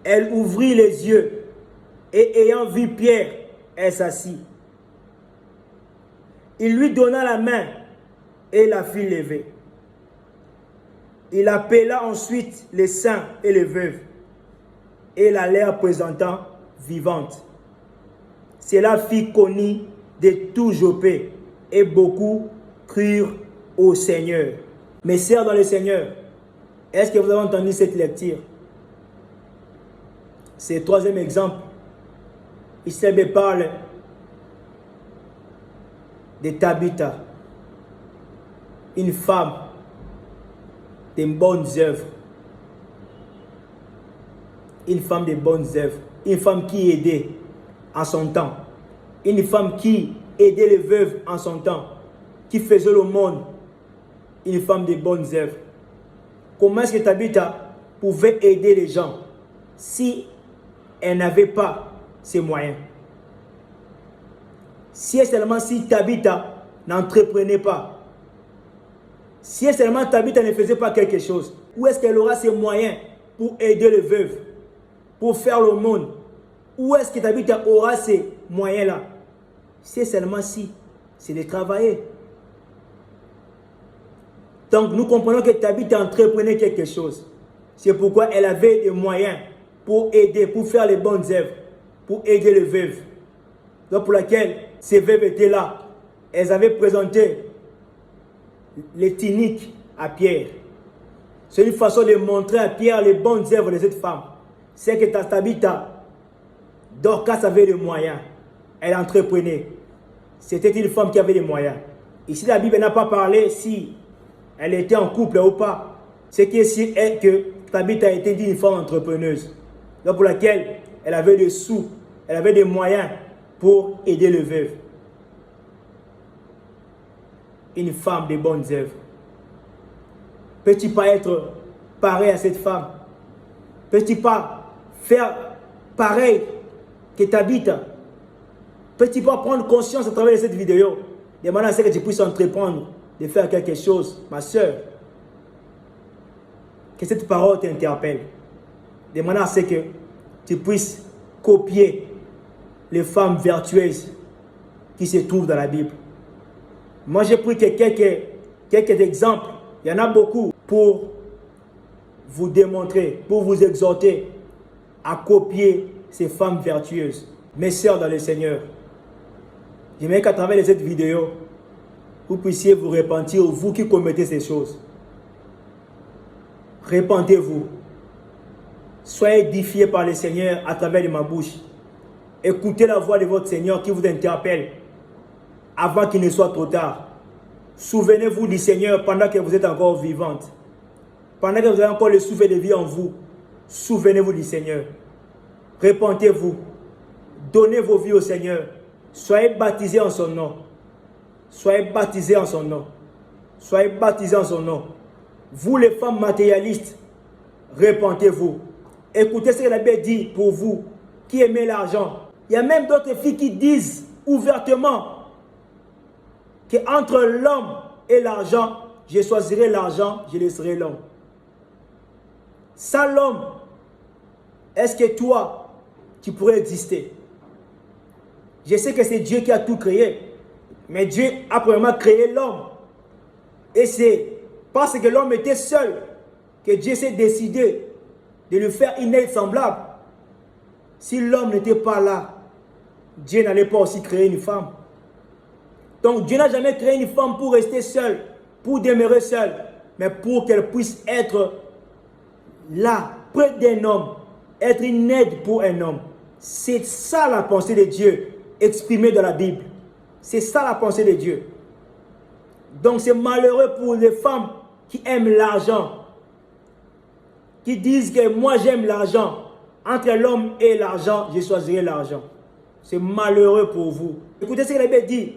Elle ouvrit les yeux et ayant vu Pierre, elle s'assit. Il lui donna la main et la fit lever. Il appela ensuite les saints et les veuves et la leur présentant vivante. Cela fit connaître de tout Jopé et beaucoup crurent au Seigneur. Mes sœurs dans le Seigneur, est-ce que vous avez entendu cette lecture? C'est le troisième exemple. Il se parle de Tabitha, une femme de bonnes œuvres. Une femme de bonnes œuvres. Une femme qui aidait en son temps. Une femme qui aidait les veuves en son temps. Qui faisait le monde. Une femme de bonnes œuvres. Comment est-ce que Tabitha pouvait aider les gens si elle n'avait pas ces moyens? Si seulement si Tabitha n'entreprenait pas, si seulement Tabitha ne faisait pas quelque chose, où est-ce qu'elle aura ces moyens pour aider les veuves, pour faire le monde? Où est-ce que Tabitha aura ces moyens-là? C'est seulement si, c'est de travailler. Donc nous comprenons que Tabitha entreprenait quelque chose. C'est pourquoi elle avait des moyens pour aider, pour faire les bonnes œuvres, pour aider les veuves. Donc pour laquelle ces veuves étaient là. Elles avaient présenté les tuniques à Pierre. C'est une façon de montrer à Pierre les bonnes œuvres de cette femme. C'est que Tabitha, Dorcas avait des moyens. Elle entreprenait. C'était une femme qui avait des moyens. Ici, la Bible n'a pas parlé si elle était en couple ou pas. Ce qui est sûr est que Tabitha était une femme entrepreneuse. Donc pour laquelle elle avait des sous, elle avait des moyens pour aider les veuves. Une femme de bonnes œuvres. Peux-tu pas être pareil à cette femme? Peux-tu pas faire pareil que Tabitha? Peux-tu pas prendre conscience à travers cette vidéo? Demande à ce que tu puisses entreprendre de faire quelque chose, ma soeur. Que cette parole t'interpelle. Demande à ce que tu puisses copier les femmes vertueuses qui se trouvent dans la Bible. Moi, j'ai pris quelques exemples. Il y en a beaucoup pour vous démontrer, pour vous exhorter à copier ces femmes vertueuses. Mes sœurs dans le Seigneur, j'aimerais qu'à travers cette vidéo, vous puissiez vous repentir, vous qui commettez ces choses. Repentez-vous. Soyez édifiés par le Seigneur à travers de ma bouche. Écoutez la voix de votre Seigneur qui vous interpelle avant qu'il ne soit trop tard. Souvenez-vous du Seigneur pendant que vous êtes encore vivante. Pendant que vous avez encore le souffle de vie en vous. Souvenez-vous du Seigneur. Repentez-vous. Donnez vos vies au Seigneur. Soyez baptisés en son nom. Soyez baptisés en son nom. Soyez baptisés en son nom. Vous les femmes matérialistes, repentez-vous. Écoutez ce que la Bible dit pour vous qui aimez l'argent. Il y a même d'autres filles qui disent ouvertement qu'entre l'homme et l'argent, je choisirai l'argent, je laisserai l'homme. Sans l'homme, est-ce que toi, tu pourrais exister? Je sais que c'est Dieu qui a tout créé. Mais Dieu a premièrement créé l'homme. Et c'est parce que l'homme était seul que Dieu s'est décidé de lui faire une aide semblable. Si l'homme n'était pas là, Dieu n'allait pas aussi créer une femme. Donc Dieu n'a jamais créé une femme pour rester seule, pour demeurer seule, mais pour qu'elle puisse être là, près d'un homme, être une aide pour un homme. C'est ça la pensée de Dieu exprimée dans la Bible. C'est ça la pensée de Dieu. Donc c'est malheureux pour les femmes qui aiment l'argent, qui disent que moi j'aime l'argent. Entre l'homme et l'argent, je choisirai l'argent. C'est malheureux pour vous. Écoutez ce que la Bible dit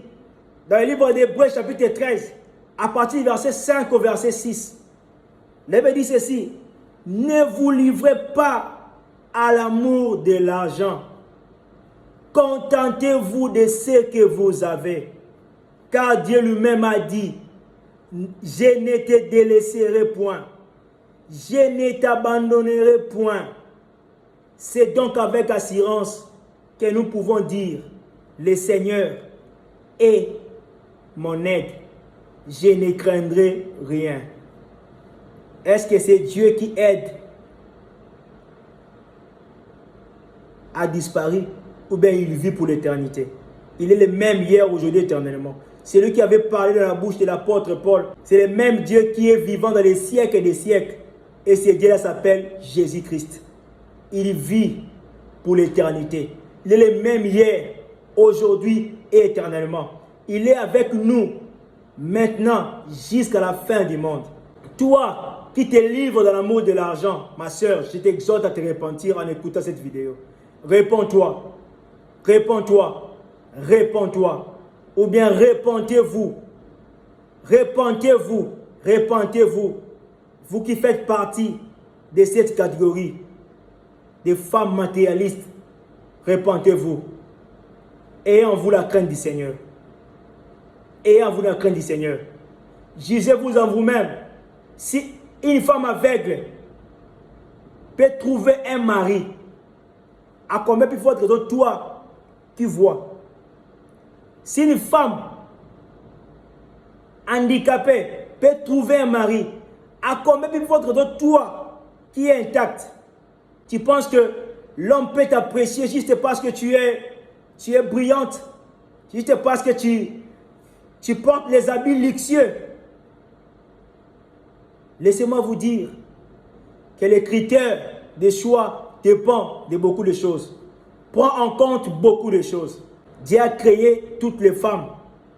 dans le livre d'Hébreux chapitre 13, à partir du verset 5 au verset 6. La Bible dit ceci: ne vous livrez pas à l'amour de l'argent. Contentez-vous de ce que vous avez. Car Dieu lui-même a dit: je ne te délaisserai point. Je ne t'abandonnerai point. C'est donc avec assurance que nous pouvons dire: le Seigneur est mon aide. je ne craindrai rien. Est-ce que c'est Dieu qui aide à disparaître ou bien il vit pour l'éternité? Il est le même hier, aujourd'hui, éternellement. C'est lui qui avait parlé dans la bouche de l'apôtre Paul. C'est le même Dieu qui est vivant dans les siècles et des siècles. Et ce Dieu-là s'appelle Jésus-Christ. Il vit pour l'éternité. Il est le même hier, aujourd'hui et éternellement. Il est avec nous maintenant jusqu'à la fin du monde. Toi qui te livres dans l'amour de l'argent, ma soeur, je t'exhorte à te repentir en écoutant cette vidéo. Réponds-toi, réponds-toi, réponds-toi. Ou bien repentez-vous, repentez-vous, repentez-vous. Vous qui faites partie de cette catégorie des femmes matérialistes, repentez-vous. Ayez en vous la crainte du Seigneur. Ayez en vous la crainte du Seigneur. Jugez-vous en vous-même. Si une femme aveugle peut trouver un mari, à combien plus forte raison toi qui vois? Si une femme handicapée peut trouver un mari, à combien plus forte raison toi qui es intact? Tu penses que l'homme peut t'apprécier juste parce que tu es brillante, juste parce que tu portes les habits luxueux? Laissez-moi vous dire que les critères de choix dépendent de beaucoup de choses. Prends en compte beaucoup de choses. Dieu a créé toutes les femmes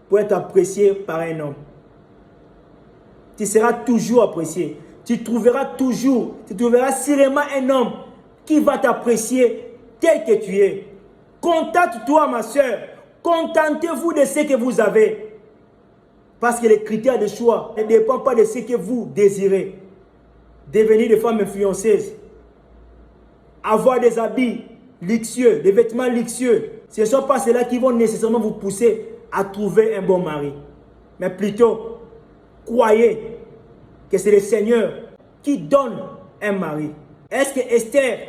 pour être appréciées par un homme. Tu seras toujours apprécié. Tu trouveras sûrement un homme qui va t'apprécier tel que tu es. Contente-toi, ma soeur. Contentez-vous de ce que vous avez. Parce que les critères de choix ne dépendent pas de ce que vous désirez. Devenir des femmes influenceuses. Avoir des habits luxueux, des vêtements luxueux. Ce ne sont pas ceux-là qui vont nécessairement vous pousser à trouver un bon mari. Mais plutôt, croyez que c'est le Seigneur qui donne un mari. Est-ce que Esther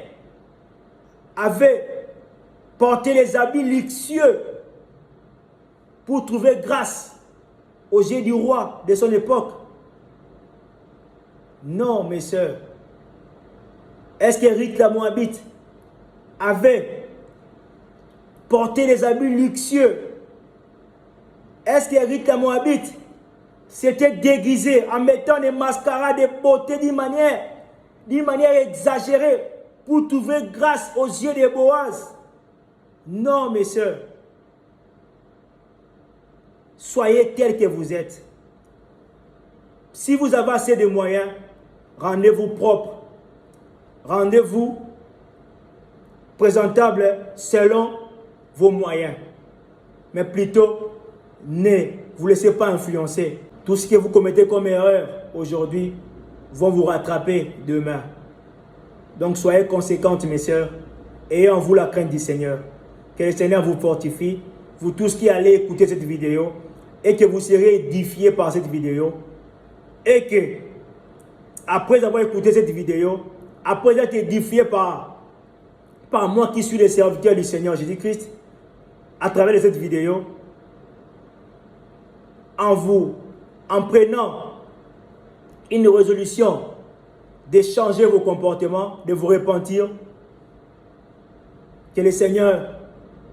avait porté les habits luxueux pour trouver grâce aux yeux du roi de son époque? Non, mes sœurs. Est-ce que Ruth la Moabite avait porté les habits luxueux? Est-ce que Ruth la Moabite s'était déguisée en mettant des mascaras de beauté d'une manière exagérée pour trouver grâce aux yeux de Boaz? Non, mes sœurs. Soyez tels que vous êtes. Si vous avez assez de moyens, rendez-vous propre. Rendez-vous présentable selon vos moyens. Mais plutôt, ne vous laissez pas influencer. Tout ce que vous commettez comme erreur aujourd'hui vont vous rattraper demain. Donc soyez conséquentes, mes sœurs. Ayez en vous la crainte du Seigneur. Que le Seigneur vous fortifie. Vous tous qui allez écouter cette vidéo et que vous serez édifiés par cette vidéo. Et que, après avoir écouté cette vidéo, après être édifié par moi qui suis le serviteur du Seigneur Jésus-Christ, à travers cette vidéo, en prenant une résolution de changer vos comportements, de vous repentir, que le Seigneur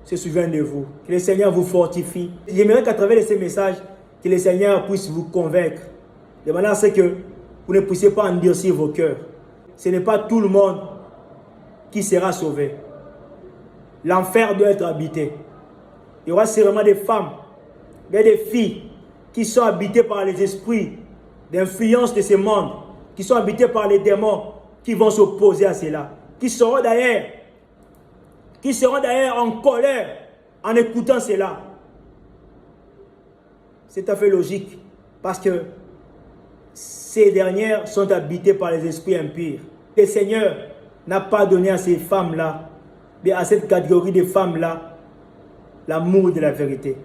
se souvienne de vous, que le Seigneur vous fortifie. J'aimerais qu'à travers ces messages, que le Seigneur puisse vous convaincre, de manière à ce que vous ne puissiez pas endurcir vos cœurs. Ce n'est pas tout le monde qui sera sauvé. L'enfer doit être habité. Il y aura sûrement des femmes, des filles qui sont habitées par les esprits d'influence de ce monde, qui sont habitées par les démons, qui vont s'opposer à cela, qui seront d'ailleurs en colère en écoutant cela. C'est tout à fait logique, parce que ces dernières sont habitées par les esprits impurs. Le Seigneur n'a pas donné à ces femmes-là, à cette catégorie de femmes-là, l'amour de la vérité.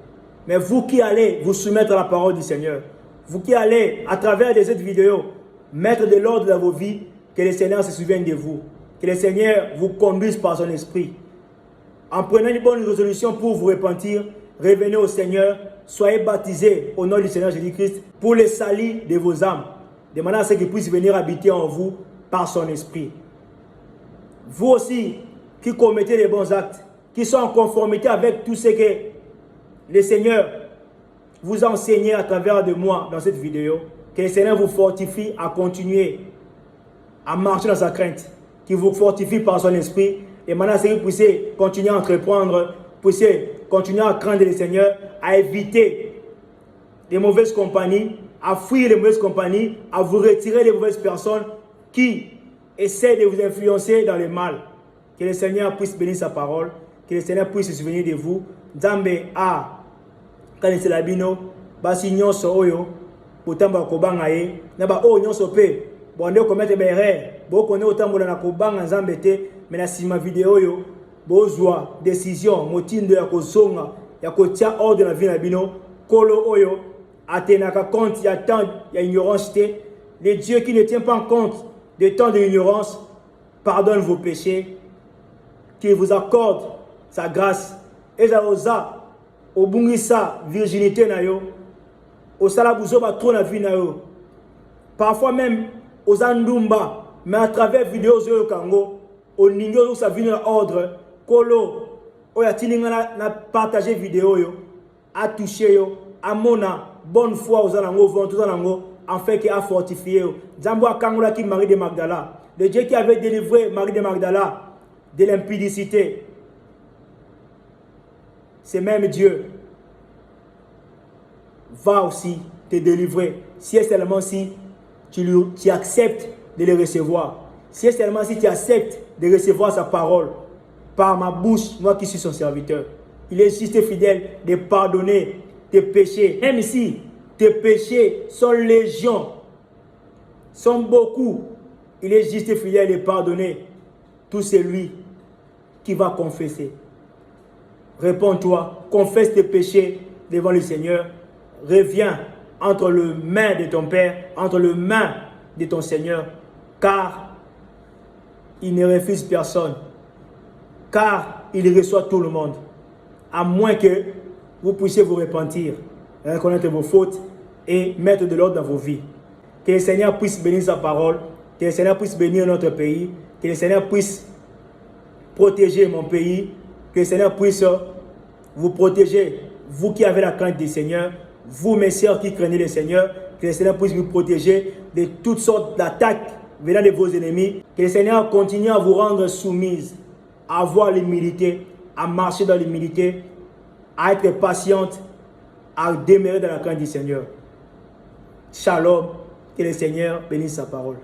Mais vous qui allez vous soumettre à la parole du Seigneur, vous qui allez, à travers cette vidéo, mettre de l'ordre dans vos vies, que le Seigneur se souvienne de vous, que le Seigneur vous conduise par son esprit. En prenant une bonne résolution pour vous repentir, revenez au Seigneur soyez baptisés au nom du Seigneur Jésus-Christ pour le salut de vos âmes, demandant à ce qu'il puisse venir habiter en vous par son esprit. Vous aussi, qui commettez les bons actes, qui sont en conformité avec tout ce que le Seigneur vous a enseigné à travers de moi dans cette vidéo, que le Seigneur vous fortifie à continuer à marcher dans sa crainte, qu'il vous fortifie par son esprit, et maintenant, c'est que vous puissiez continuer à entreprendre, puissiez continuer à craindre le Seigneur, à éviter les mauvaises compagnies, à fuir les mauvaises compagnies, à vous retirer des mauvaises personnes qui essaient de vous influencer dans le mal. Que le Seigneur puisse bénir sa parole, que le Seigneur puisse se souvenir de vous. Nzambe a kanisi labino basi nyonso oyo potamba kobanga ye na ba oyo nyonso pe bonde commettre erreur bokone otambola na kobanga Nzambe te mais na sima vidéo yo bozwa décision motindo ya kozonga ya kotia ordre na vie na bino kolo oyo atenaka compte ya temps ya ignorance te. Le Dieu qui ne tient pas compte de temps de ignorance pardonne vos péchés, qu'il vous accorde sa grâce. Et ça osa obungisa virginité na yo osala buzo ba trop na vie na yo, parfois même osa ndumba, mais à travers vidéo zo kango oningo sa vie na ordre kolo oya tininga na partager vidéo yo a toucher yo a mona bonne foi osa nango vent tout nango en fait qui a fortifié yo. Jambo akangola ki Marie de Magdala, le Dieu qui avait délivré Marie de Magdala de l'impudicité, ce même Dieu va aussi te délivrer si et seulement si tu acceptes de le recevoir, si et seulement si tu acceptes de recevoir sa parole par ma bouche, moi qui suis son serviteur. Il est juste fidèle de pardonner tes péchés, même si tes péchés sont légion, sont beaucoup. Il est juste fidèle de pardonner tout celui qui va confesser. Réponds-toi, confesse tes péchés devant le Seigneur, reviens entre les mains de ton Père, entre les mains de ton Seigneur, car il ne refuse personne, car il reçoit tout le monde, à moins que vous puissiez vous repentir, reconnaître vos fautes et mettre de l'ordre dans vos vies. Que le Seigneur puisse bénir sa parole, que le Seigneur puisse bénir notre pays, que le Seigneur puisse protéger mon pays, que le Seigneur puisse vous protéger, vous qui avez la crainte du Seigneur, vous mes sœurs qui craignez le Seigneur, que le Seigneur puisse vous protéger de toutes sortes d'attaques venant de vos ennemis, que le Seigneur continue à vous rendre soumise, à avoir l'humilité, à marcher dans l'humilité, à être patiente, à demeurer dans la crainte du Seigneur. Shalom, que le Seigneur bénisse sa parole.